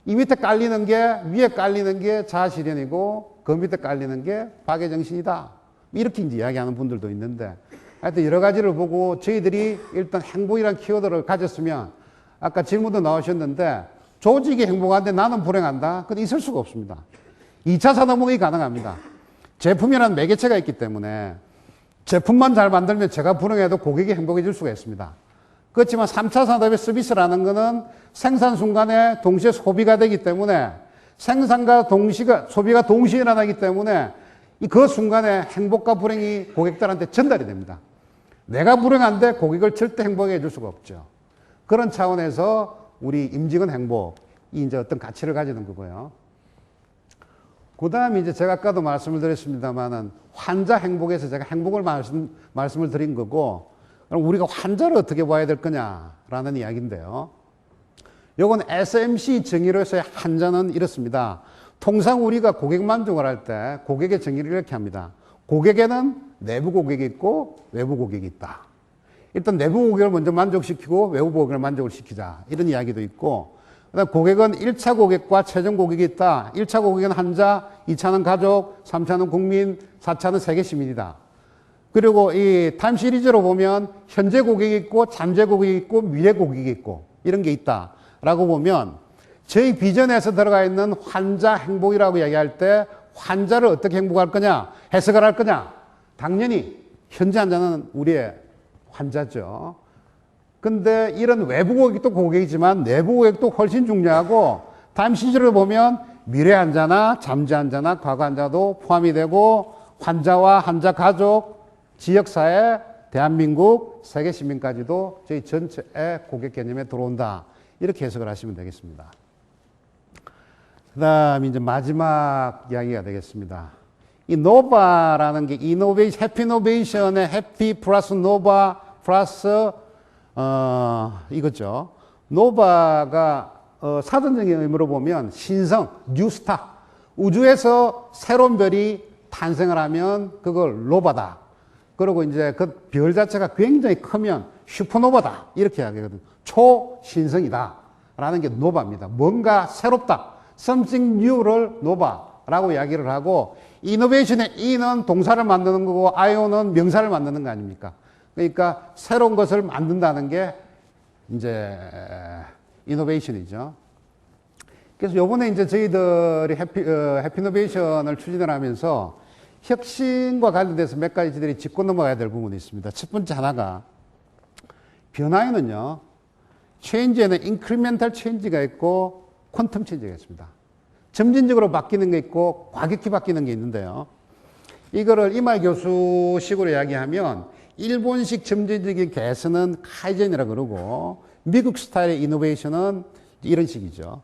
이 밑에 깔리는 게, 위에 깔리는 게 자아실현이고, 그 밑에 깔리는 게 박애정신이다. 이렇게 이제 이야기하는 분들도 있는데, 하여튼 여러 가지를 보고 저희들이 일단 행복이란 키워드를 가졌으면, 아까 질문도 나오셨는데, 조직이 행복한데 나는 불행한다? 그건 있을 수가 없습니다. 2차 산업화가 가능합니다. 제품이라는 매개체가 있기 때문에, 제품만 잘 만들면 제가 불행해도 고객이 행복해질 수가 있습니다. 그렇지만 3차 산업의 서비스라는 것은 생산 순간에 동시에 소비가 되기 때문에 생산과 소비가 동시에 일어나기 때문에 그 순간에 행복과 불행이 고객들한테 전달이 됩니다. 내가 불행한데 고객을 절대 행복하게 해줄 수가 없죠. 그런 차원에서 우리 임직원 행복이 이제 어떤 가치를 가지는 거고요. 그 다음에 이제 제가 아까도 말씀을 드렸습니다만은 환자 행복에서 제가 행복을 말씀을 드린 거고, 그럼 우리가 환자를 어떻게 봐야 될 거냐라는 이야기인데요. 요건 SMC 정의로 해서의 환자는 이렇습니다. 통상 우리가 고객 만족을 할 때 고객의 정의를 이렇게 합니다. 고객에는 내부 고객이 있고 외부 고객이 있다. 일단 내부 고객을 먼저 만족시키고 외부 고객을 만족을 시키자. 이런 이야기도 있고, 그다음 고객은 1차 고객과 최종 고객이 있다. 1차 고객은 환자, 2차는 가족, 3차는 국민, 4차는 세계 시민이다. 그리고 이 타임 시리즈로 보면 현재 고객이 있고 잠재 고객이 있고 미래 고객이 있고 이런 게 있다라고 보면 저희 비전에서 들어가 있는 환자 행복이라고 이야기할 때 환자를 어떻게 행복할 거냐, 해석을 할 거냐. 당연히 현재 환자는 우리의 환자죠. 근데 이런 외부 고객도 고객이지만 내부 고객도 훨씬 중요하고, 타임 시리즈를 보면 미래 환자나 잠재 환자나 과거 환자도 포함이 되고 환자와 환자 가족, 지역사회, 대한민국, 세계 시민까지도 저희 전체의 고객 개념에 들어온다. 이렇게 해석을 하시면 되겠습니다. 그 다음 이제 마지막 이야기가 되겠습니다. 이 노바라는 게 해피노베이션의 해피 플러스 노바 플러스 이거죠. 노바가 사전적인 의미로 보면 신성, 뉴스타. 우주에서 새로운 별이 탄생을 하면 그걸 노바다. 그리고 이제 그 별 자체가 굉장히 크면 슈퍼노바다. 이렇게 이야기하거든요. 초신성이다. 라는 게 노바입니다. 뭔가 새롭다. something new를 노바라고 이야기를 하고, 이노베이션의 E는 동사를 만드는 거고 IO는 명사를 만드는 거 아닙니까? 그러니까 새로운 것을 만든다는 게 이제 이노베이션이죠. 그래서 요번에 이제 저희들이 해피노베이션을 추진을 하면서 혁신과 관련돼서 몇 가지들이 짚고 넘어가야 될 부분이 있습니다. 첫 번째 하나가, 변화에는요, 체인지에는 인크리멘탈 체인지가 있고 퀀텀 체인지가 있습니다. 점진적으로 바뀌는 게 있고 과격히 바뀌는 게 있는데요. 이거를 이말 교수식으로 이야기하면 일본식 점진적인 개선은 카이젠이라고 그러고, 미국 스타일의 이노베이션은 이런 식이죠.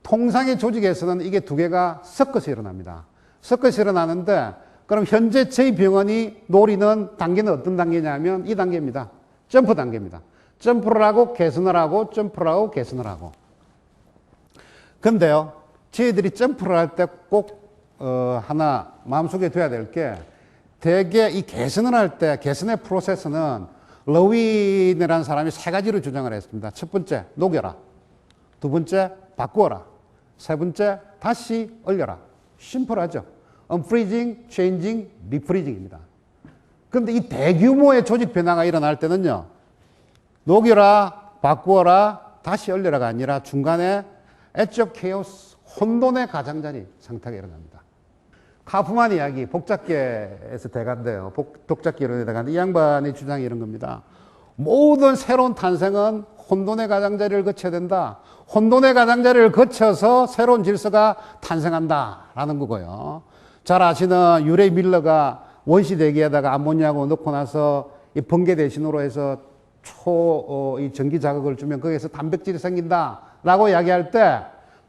통상의 조직에서는 이게 두 개가 섞어서 일어납니다. 섞어서 일어나는데, 그럼 현재 저희 병원이 노리는 단계는 어떤 단계냐면 이 단계입니다. 점프 단계입니다. 점프를 하고 개선을 하고 점프를 하고 개선을 하고. 근데요, 저희들이 점프를 할 때 꼭 하나 마음속에 둬야 될 게, 대개 이 개선을 할 때 개선의 프로세스는 러윈이라는 사람이 세 가지로 주장을 했습니다. 첫 번째, 녹여라. 두 번째, 바꾸어라. 세 번째, 다시 얼려라. 심플하죠. unfreezing, changing, refreezing입니다. 그런데 이 대규모의 조직 변화가 일어날 때는요, 녹여라, 바꾸어라, 다시 얼려라가 아니라 중간에 edge of chaos, 혼돈의 가장자리 상태가 일어납니다. 카프만 이야기, 복잡계에서 대가인데요. 복잡계 이론의 대가인데, 이 양반의 주장이 이런 겁니다. 모든 새로운 탄생은 혼돈의 가장자리를 거쳐야 된다. 혼돈의 가장자리를 거쳐서 새로운 질서가 탄생한다라는 거고요. 잘 아시는 유레이 밀러가 원시 대기에다가 암모니아고 넣고 나서 이 번개 대신으로 해서 이 전기 자극을 주면 거기에서 단백질이 생긴다라고 이야기할 때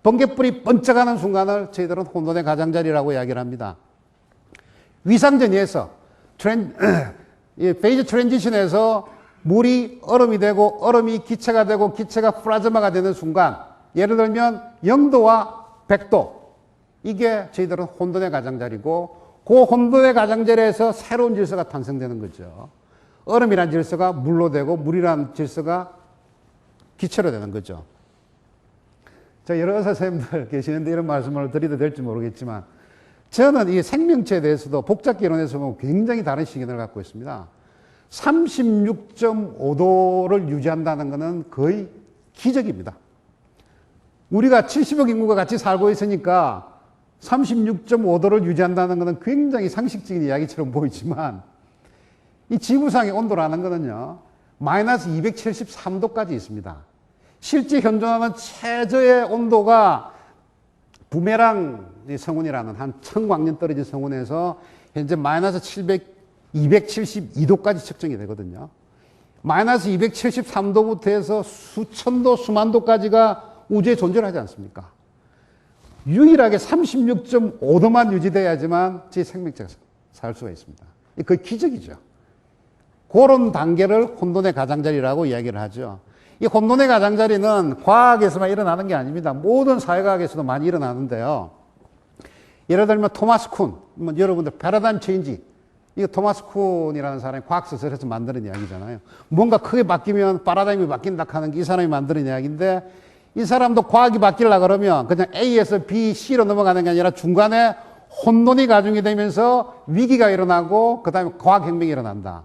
번개불이 번쩍하는 순간을 저희들은 혼돈의 가장자리라고 이야기를 합니다. 위상전이에서 페이즈 트랜지션에서 물이 얼음이 되고 얼음이 기체가 되고 기체가 플라즈마가 되는 순간, 예를 들면 0도와 100도, 이게 저희들은 혼돈의 가장자리고, 그 혼돈의 가장자리에서 새로운 질서가 탄생되는 거죠. 얼음이란 질서가 물로 되고 물이란 질서가 기체로 되는 거죠. 저 여러 의사 선생님들 계시는데 이런 말씀을 드려도 될지 모르겠지만 저는 이 생명체에 대해서도 복잡 이론에서 보면 굉장히 다른 시견을 갖고 있습니다. 36.5도를 유지한다는 것은 거의 기적입니다. 우리가 70억 인구가 같이 살고 있으니까 36.5도를 유지한다는 것은 굉장히 상식적인 이야기처럼 보이지만 이 지구상의 온도라는 것은요, 마이너스 273도까지 있습니다. 실제 현존하는 최저의 온도가 부메랑 성운이라는 한 1000광년 떨어진 성운에서 현재 마이너스 272도까지 측정이 되거든요. 마이너스 273도부터 해서 수천도, 수만도까지가 우주에 존재하지 않습니까? 유일하게 36.5도만 유지돼야지만 제 생명체가 살 수가 있습니다. 거의 기적이죠. 그런 단계를 혼돈의 가장자리라고 이야기를 하죠. 이 혼돈의 가장자리는 과학에서만 일어나는 게 아닙니다. 모든 사회과학에서도 많이 일어나는데요. 예를 들면 토마스 쿤, 여러분들 패러다임 체인지, 이거 토마스 쿤이라는 사람이 과학서술에서 만드는 이야기잖아요. 뭔가 크게 바뀌면 파라다임이 바뀐다 하는 게 이 사람이 만드는 이야기인데, 이 사람도 과학이 바뀌려고 그러면 그냥 A에서 B, C로 넘어가는 게 아니라 중간에 혼돈이 가중이 되면서 위기가 일어나고 그 다음에 과학혁명이 일어난다.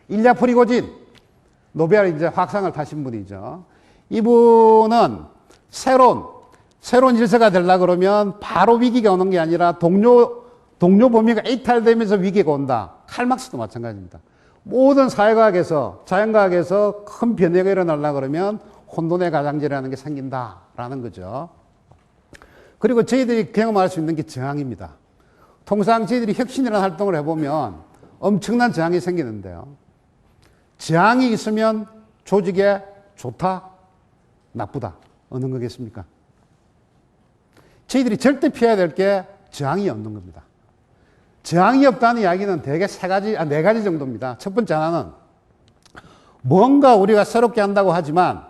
일리아 프리고진, 노벨 이제 화학상을 타신 분이죠. 이분은 새로운 질서가 되려고 그러면 바로 위기가 오는 게 아니라 동료 범위가 이탈되면서 위기가 온다. 칼막스도 마찬가지입니다. 모든 사회과학에서, 자연과학에서 큰 변화가 일어나려고 그러면 혼돈의 가장자리라는 게 생긴다라는 거죠. 그리고 저희들이 경험할 수 있는 게 저항입니다. 통상 저희들이 혁신이라는 활동을 해보면 엄청난 저항이 생기는데요. 저항이 있으면 조직에 좋다, 나쁘다. 어느 거겠습니까? 저희들이 절대 피해야 될 게 저항이 없는 겁니다. 저항이 없다는 이야기는 대개 네 가지 정도입니다. 첫 번째 하나는 뭔가 우리가 새롭게 한다고 하지만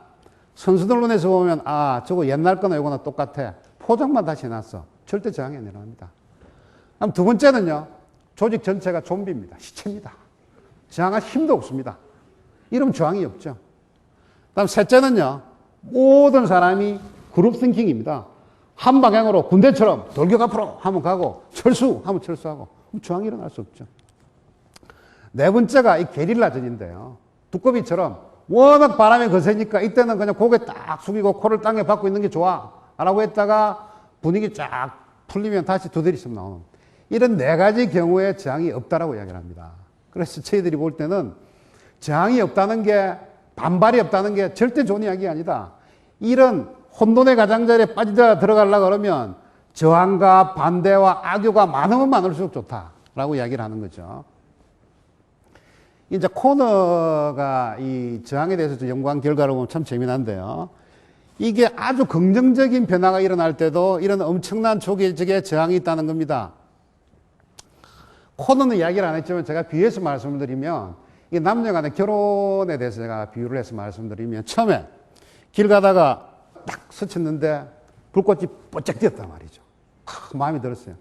선수들론에서 보면 저거 옛날 거나 이거나 똑같아. 포장만 다시 해놨어. 절대 저항이 안 일어납니다. 그럼 두 번째는요. 조직 전체가 좀비입니다. 시체입니다. 저항할 힘도 없습니다. 이러면 저항이 없죠. 다음 셋째는요. 모든 사람이 그룹 싱킹입니다. 한 방향으로 군대처럼 돌격 앞으로 하면 가고 철수하면 철수하고 그럼 저항이 일어날 수 없죠. 네 번째가 이 게릴라전인데요. 두꺼비처럼 워낙 바람이 거세니까 이때는 그냥 고개 딱 숙이고 코를 땅에 박고 있는 게 좋아 라고 했다가 분위기 쫙 풀리면 다시 두드리씩 나오는 이런 네 가지 경우에 저항이 없다라고 이야기를 합니다. 그래서 저희들이 볼 때는 저항이 없다는 게, 반발이 없다는 게 절대 좋은 이야기가 아니다. 이런 혼돈의 가장자리에 빠져 들어가려고 그러면 저항과 반대와 악유가 많으면 많을수록 좋다라고 이야기를 하는 거죠. 이제 코너가 이 저항에 대해서 연구한 결과를 보면 참 재미난데요. 이게 아주 긍정적인 변화가 일어날 때도 이런 엄청난 조직의 저항이 있다는 겁니다. 코너는 이야기를 안 했지만 제가 비유해서 말씀을 드리면 이 남녀 간의 결혼에 대해서 제가 비유를 해서 말씀드리면 처음에 길 가다가 딱 스쳤는데 불꽃이 뻗쩍 뛰었단 말이죠. 마음이 들었어요.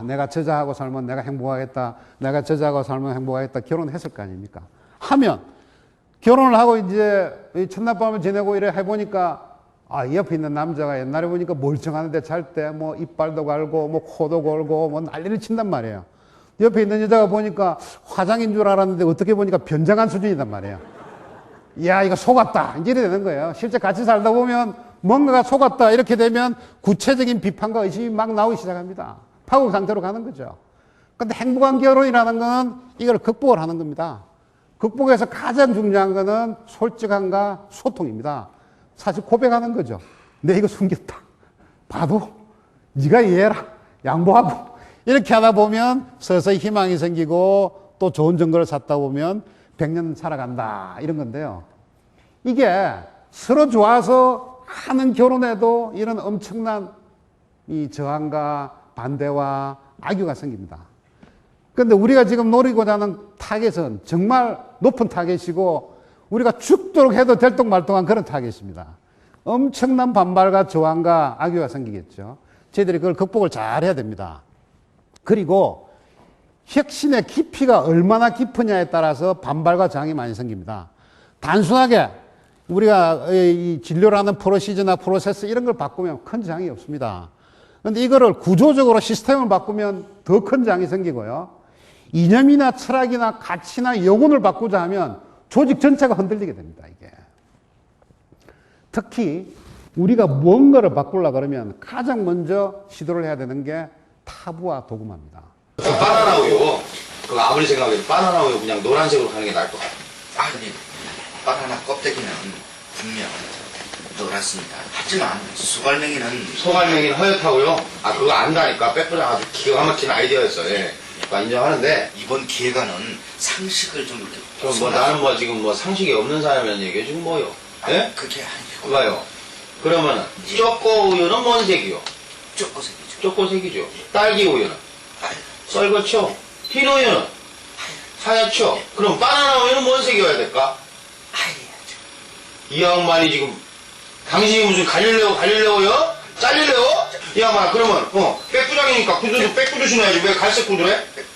내가 저자하고 살면 내가 행복하겠다. 내가 저자하고 살면 행복하겠다. 결혼했을 거 아닙니까? 하면 결혼을 하고 이제 첫날밤을 지내고 이래 해보니까 옆에 있는 남자가 옛날에 보니까 멀쩡한데 잘 때 뭐 이빨도 갈고 뭐 코도 골고 뭐 난리를 친단 말이에요. 옆에 있는 여자가 보니까 화장인 줄 알았는데 어떻게 보니까 변장한 수준이단 말이에요. 이야, 이거 속았다. 이제 이래 되는 거예요. 실제 같이 살다 보면 뭔가가 속았다. 이렇게 되면 구체적인 비판과 의심이 막 나오기 시작합니다. 파국 상태로 가는 거죠. 근데 행복한 결혼이라는 거는 이걸 극복을 하는 겁니다. 극복해서 가장 중요한 거는 솔직함과 소통입니다. 사실 고백하는 거죠. 내 이거 숨겼다. 봐도 네가 이해해라. 양보하고. 이렇게 하다 보면 서서히 희망이 생기고 또 좋은 증거를 찾다 보면 100년 살아간다. 이런 건데요. 이게 서로 좋아서 하는 결혼에도 이런 엄청난 이 저항과 반대와 악유가 생깁니다. 그런데 우리가 지금 노리고자 하는 타겟은 정말 높은 타겟이고 우리가 죽도록 해도 될똥말똥한 그런 타겟입니다. 엄청난 반발과 저항과 악유가 생기겠죠. 저희들이 그걸 극복을 잘 해야 됩니다. 그리고 혁신의 깊이가 얼마나 깊으냐에 따라서 반발과 저항이 많이 생깁니다. 단순하게 우리가 이 진료라는 프로시저나 프로세스 이런 걸 바꾸면 큰 장이 없습니다. 그런데 이거를 구조적으로 시스템을 바꾸면 더 큰 장이 생기고요. 이념이나 철학이나 가치나 영혼을 바꾸자 하면 조직 전체가 흔들리게 됩니다, 이게. 특히 우리가 무언가를 바꾸려고 그러면 가장 먼저 시도를 해야 되는 게 타부와 도구마입니다. 바나나 우유, 그거 아무리 생각해도 바나나 우유 그냥 노란색으로 가는 게 나을 것 같아요. 아니, 바나나 껍데기는 분명 노랗습니다. 하지만 수갈맹이는 소갈맹이는 허옇다고요? 아, 그거 안다니까. 빼뿌려 아주 기가 막힌 아이디어였어. 예. 그거 인정하는데. 이번 기획안은 상식을 좀 이렇게 그럼 뭐 나는 뭐 지금 뭐 상식이 없는 사람이라는 얘기예요? 지금 뭐요? 예? 그게 아니고 그거요. 그러면 초코 우유는 뭔 색이요? 쪼꼬색이죠. 초코색이죠. 딸기 우유는 썰거죠. 흰 우유는 하얗죠. 그럼 바나나 우유는 뭔 색이어야 될까? 하얘야죠. 이 양반이 지금 당신이 무슨 갈릴레오요? 잘릴레오? 이 양반아, 그러면 백구장이니까 구두도 백구두 신어야지. 왜 갈색 구두래?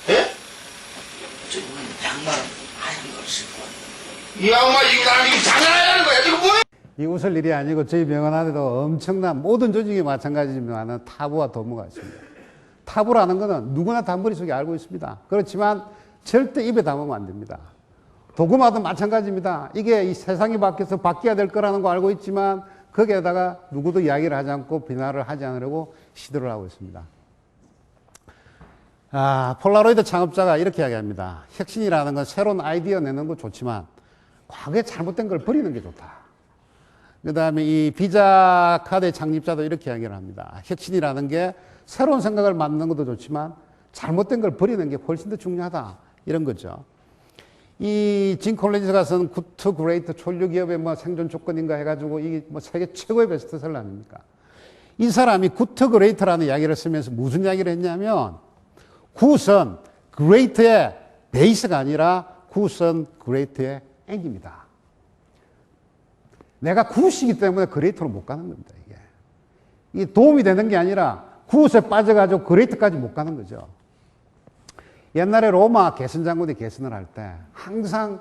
예? 저는 양말은 하얀 걸 신고 이 양반 지금 나랑 지금 장난하자는 거야. 지금 뭐해? 이 웃을 일이 아니고 저희 병원 안에도 엄청난 모든 조직이 마찬가지지만 타부와 도무가 있습니다. 타부라는 것은 누구나 다 머릿속에 알고 있습니다. 그렇지만 절대 입에 담으면 안 됩니다. 도구마도 마찬가지입니다. 이게 이 세상이 바뀌어서 바뀌어야 될 거라는 거 알고 있지만 거기에다가 누구도 이야기를 하지 않고 비난을 하지 않으려고 시도를 하고 있습니다. 폴라로이드 창업자가 이렇게 이야기합니다. 혁신이라는 건 새로운 아이디어 내는 거 좋지만 과거에 잘못된 걸 버리는 게 좋다. 그 다음에 이 비자 카드의 창립자도 이렇게 이야기를 합니다. 혁신이라는 게 새로운 생각을 만드는 것도 좋지만 잘못된 걸 버리는 게 훨씬 더 중요하다. 이런 거죠. 이 진 콜린즈가 쓴 굿 투 그레이트 촌류 기업의 뭐 생존 조건인가 해가지고 이게 뭐 세계 최고의 베스트셀러 아닙니까? 이 사람이 굿 투 그레이트라는 이야기를 쓰면서 무슨 이야기를 했냐면 굿은 그레이트의 베이스가 아니라 굿은 그레이트의 엔입니다. 내가 굿이기 때문에 그레이트로 못 가는 겁니다, 이게. 이게 도움이 되는 게 아니라 굿에 빠져가지고 그레이트까지 못 가는 거죠. 옛날에 로마 개선 장군이 개선을 할 때 항상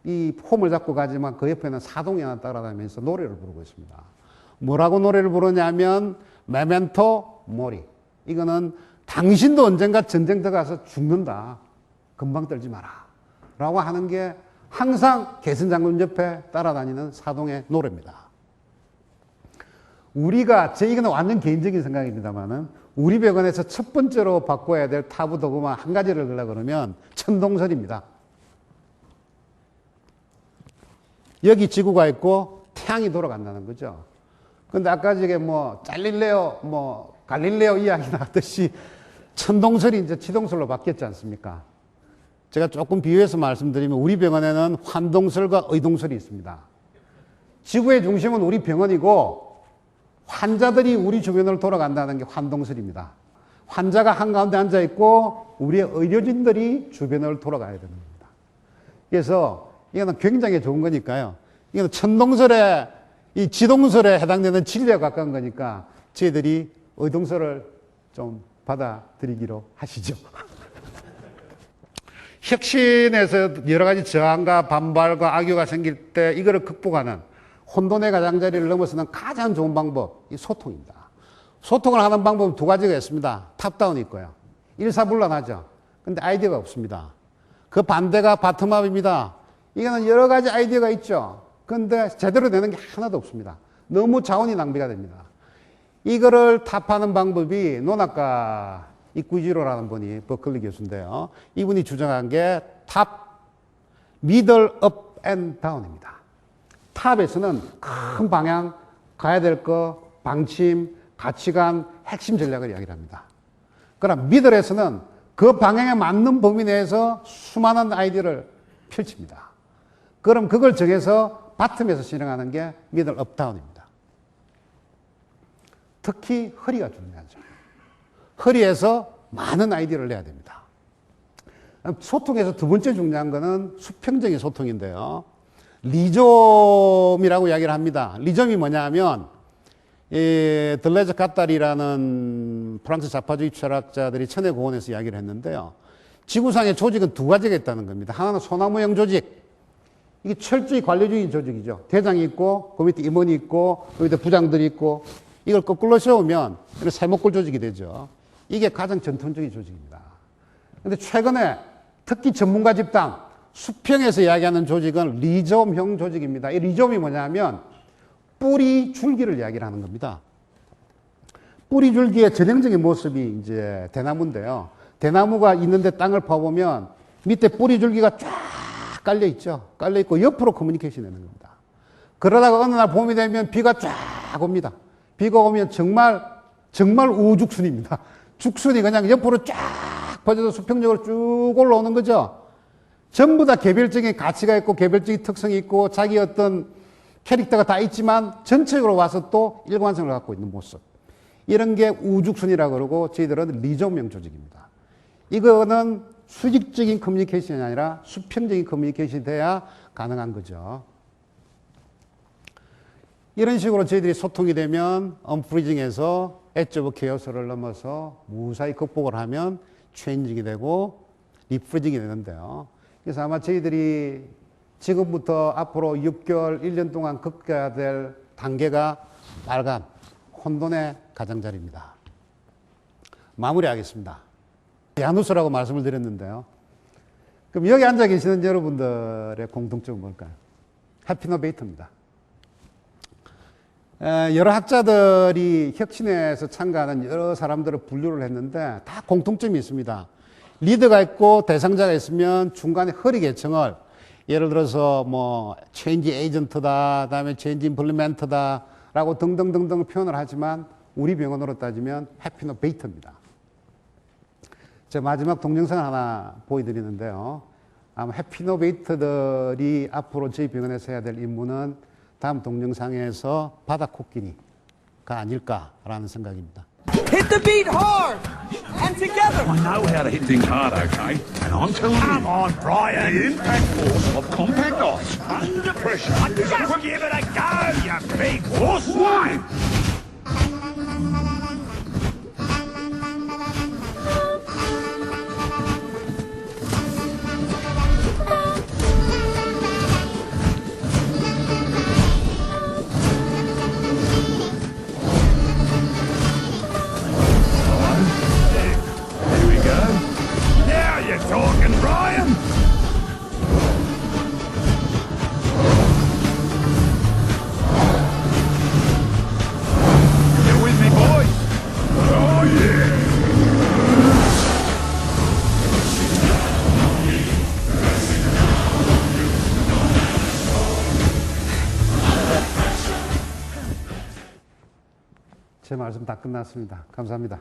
이 폼을 잡고 가지만 그 옆에는 사동이 하나 따라다니면서 노래를 부르고 있습니다. 뭐라고 노래를 부르냐면 메멘토 모리. 이거는 당신도 언젠가 전쟁 들어가서 죽는다. 금방 떨지 마라. 라고 하는 게 항상 개선 장군 옆에 따라다니는 사동의 노래입니다. 우리가, 이거는 완전 개인적인 생각입니다만은 우리 병원에서 첫 번째로 바꿔야 될 타부 도구만 한 가지를 하려고 그러면 천동설입니다. 여기 지구가 있고 태양이 돌아간다는 거죠. 근데 아까 저게 뭐 갈릴레오 이야기 나왔듯이 천동설이 이제 지동설로 바뀌었지 않습니까? 제가 조금 비유해서 말씀드리면 우리 병원에는 환동설과 의동설이 있습니다. 지구의 중심은 우리 병원이고 환자들이 우리 주변을 돌아간다는 게 환동설입니다. 환자가 한가운데 앉아있고 우리의 의료진들이 주변을 돌아가야 되는 겁니다. 그래서 이거는 굉장히 좋은 거니까요. 이거는 천동설에, 이 지동설에 해당되는 진리에 가까운 거니까 저희들이 의동설을 좀 받아들이기로 하시죠. 혁신에서 여러 가지 저항과 반발과 악유가 생길 때 이거를 극복하는 혼돈의 가장자리를 넘어서는 가장 좋은 방법, 이 소통입니다. 소통을 하는 방법은 두 가지가 있습니다. 탑다운이 있고요. 일사불란하죠. 근데 아이디어가 없습니다. 그 반대가 바텀업입니다. 이거는 여러 가지 아이디어가 있죠. 근데 제대로 되는 게 하나도 없습니다. 너무 자원이 낭비가 됩니다. 이거를 탑하는 방법이 논학과 이쿠지로라는 분이 버클리 교수인데요. 이분이 주장한 게 탑, 미들, 업, 앤 다운입니다. 탑에서는 큰 방향, 가야 될 거, 방침, 가치관, 핵심 전략을 이야기를 합니다. 그럼 미들에서는 그 방향에 맞는 범위 내에서 수많은 아이디어를 펼칩니다. 그럼 그걸 정해서 바텀에서 실행하는 게 미들, 업, 다운입니다. 특히 허리가 중요하죠. 허리에서 많은 아이디어를 내야 됩니다. 소통에서 두 번째 중요한 거는 수평적인 소통인데요. 리좀이라고 이야기를 합니다. 리좀이 뭐냐 하면, 들레즈 카탈이라는 프랑스 좌파주의 철학자들이 천혜고원에서 이야기를 했는데요. 지구상의 조직은 두 가지가 있다는 겁니다. 하나는 소나무형 조직, 이게 철저히 관료주의 조직이죠. 대장이 있고, 그 밑에 임원이 있고, 그 밑에 부장들이 있고, 이걸 거꾸로 세우면 이런 세목골 조직이 되죠. 이게 가장 전통적인 조직입니다. 근데 최근에 특히 전문가 집단, 수평에서 이야기하는 조직은 리좀형 조직입니다. 이 리좀이 뭐냐면 뿌리 줄기를 이야기를 하는 겁니다. 뿌리 줄기의 전형적인 모습이 이제 대나무인데요. 대나무가 있는데 땅을 파보면 밑에 뿌리 줄기가 쫙 깔려 있죠. 깔려 있고 옆으로 커뮤니케이션 하는 겁니다. 그러다가 어느 날 봄이 되면 비가 쫙 옵니다. 비가 오면 정말 우죽순입니다. 죽순이 그냥 옆으로 쫙 퍼져서 수평적으로 쭉 올라오는 거죠. 전부 다 개별적인 가치가 있고 개별적인 특성이 있고 자기 어떤 캐릭터가 다 있지만 전체적으로 와서 또 일관성을 갖고 있는 모습. 이런 게 우죽순이라고 그러고 저희들은 리좀형 조직입니다. 이거는 수직적인 커뮤니케이션이 아니라 수평적인 커뮤니케이션이 돼야 가능한 거죠. 이런 식으로 저희들이 소통이 되면 언프리징에서 엣지 오브 케어스를 넘어서 무사히 극복을 하면 체인징이 되고 리프리징이 되는데요. 그래서 아마 저희들이 지금부터 앞으로 6개월, 1년 동안 겪어야 될 단계가 빨간 혼돈의 가장자리입니다. 마무리하겠습니다. 야누스라고 말씀을 드렸는데요. 그럼 여기 앉아 계시는 여러분들의 공통점은 뭘까요? 해피노베이터입니다. 여러 학자들이 혁신에서 참가하는 여러 사람들을 분류를 했는데 다 공통점이 있습니다. 리더가 있고 대상자가 있으면 중간에 허리 계층을 예를 들어서 뭐 체인지 에이전트다, 그다음에 체인지 임플리멘터다 라고 등등등등 표현을 하지만 우리 병원으로 따지면 해피노베이터입니다. 제가 마지막 동영상을 하나 보여드리는데요. 아마 해피노베이터들이 앞으로 저희 병원에서 해야 될 임무는 다음 동영상에서 바다코끼리가 아닐까라는 생각입니다. Hit the beat hard and together. I know how to hit things hard, okay? And I'm telling you. Come on, Brian. The impact force of compact ice under pressure. Just give it a go, you big horsewine. There we go. Now you're talking, Brian. You with me, boys? Oh, yeah. 제 말씀 다 끝났습니다. 감사합니다.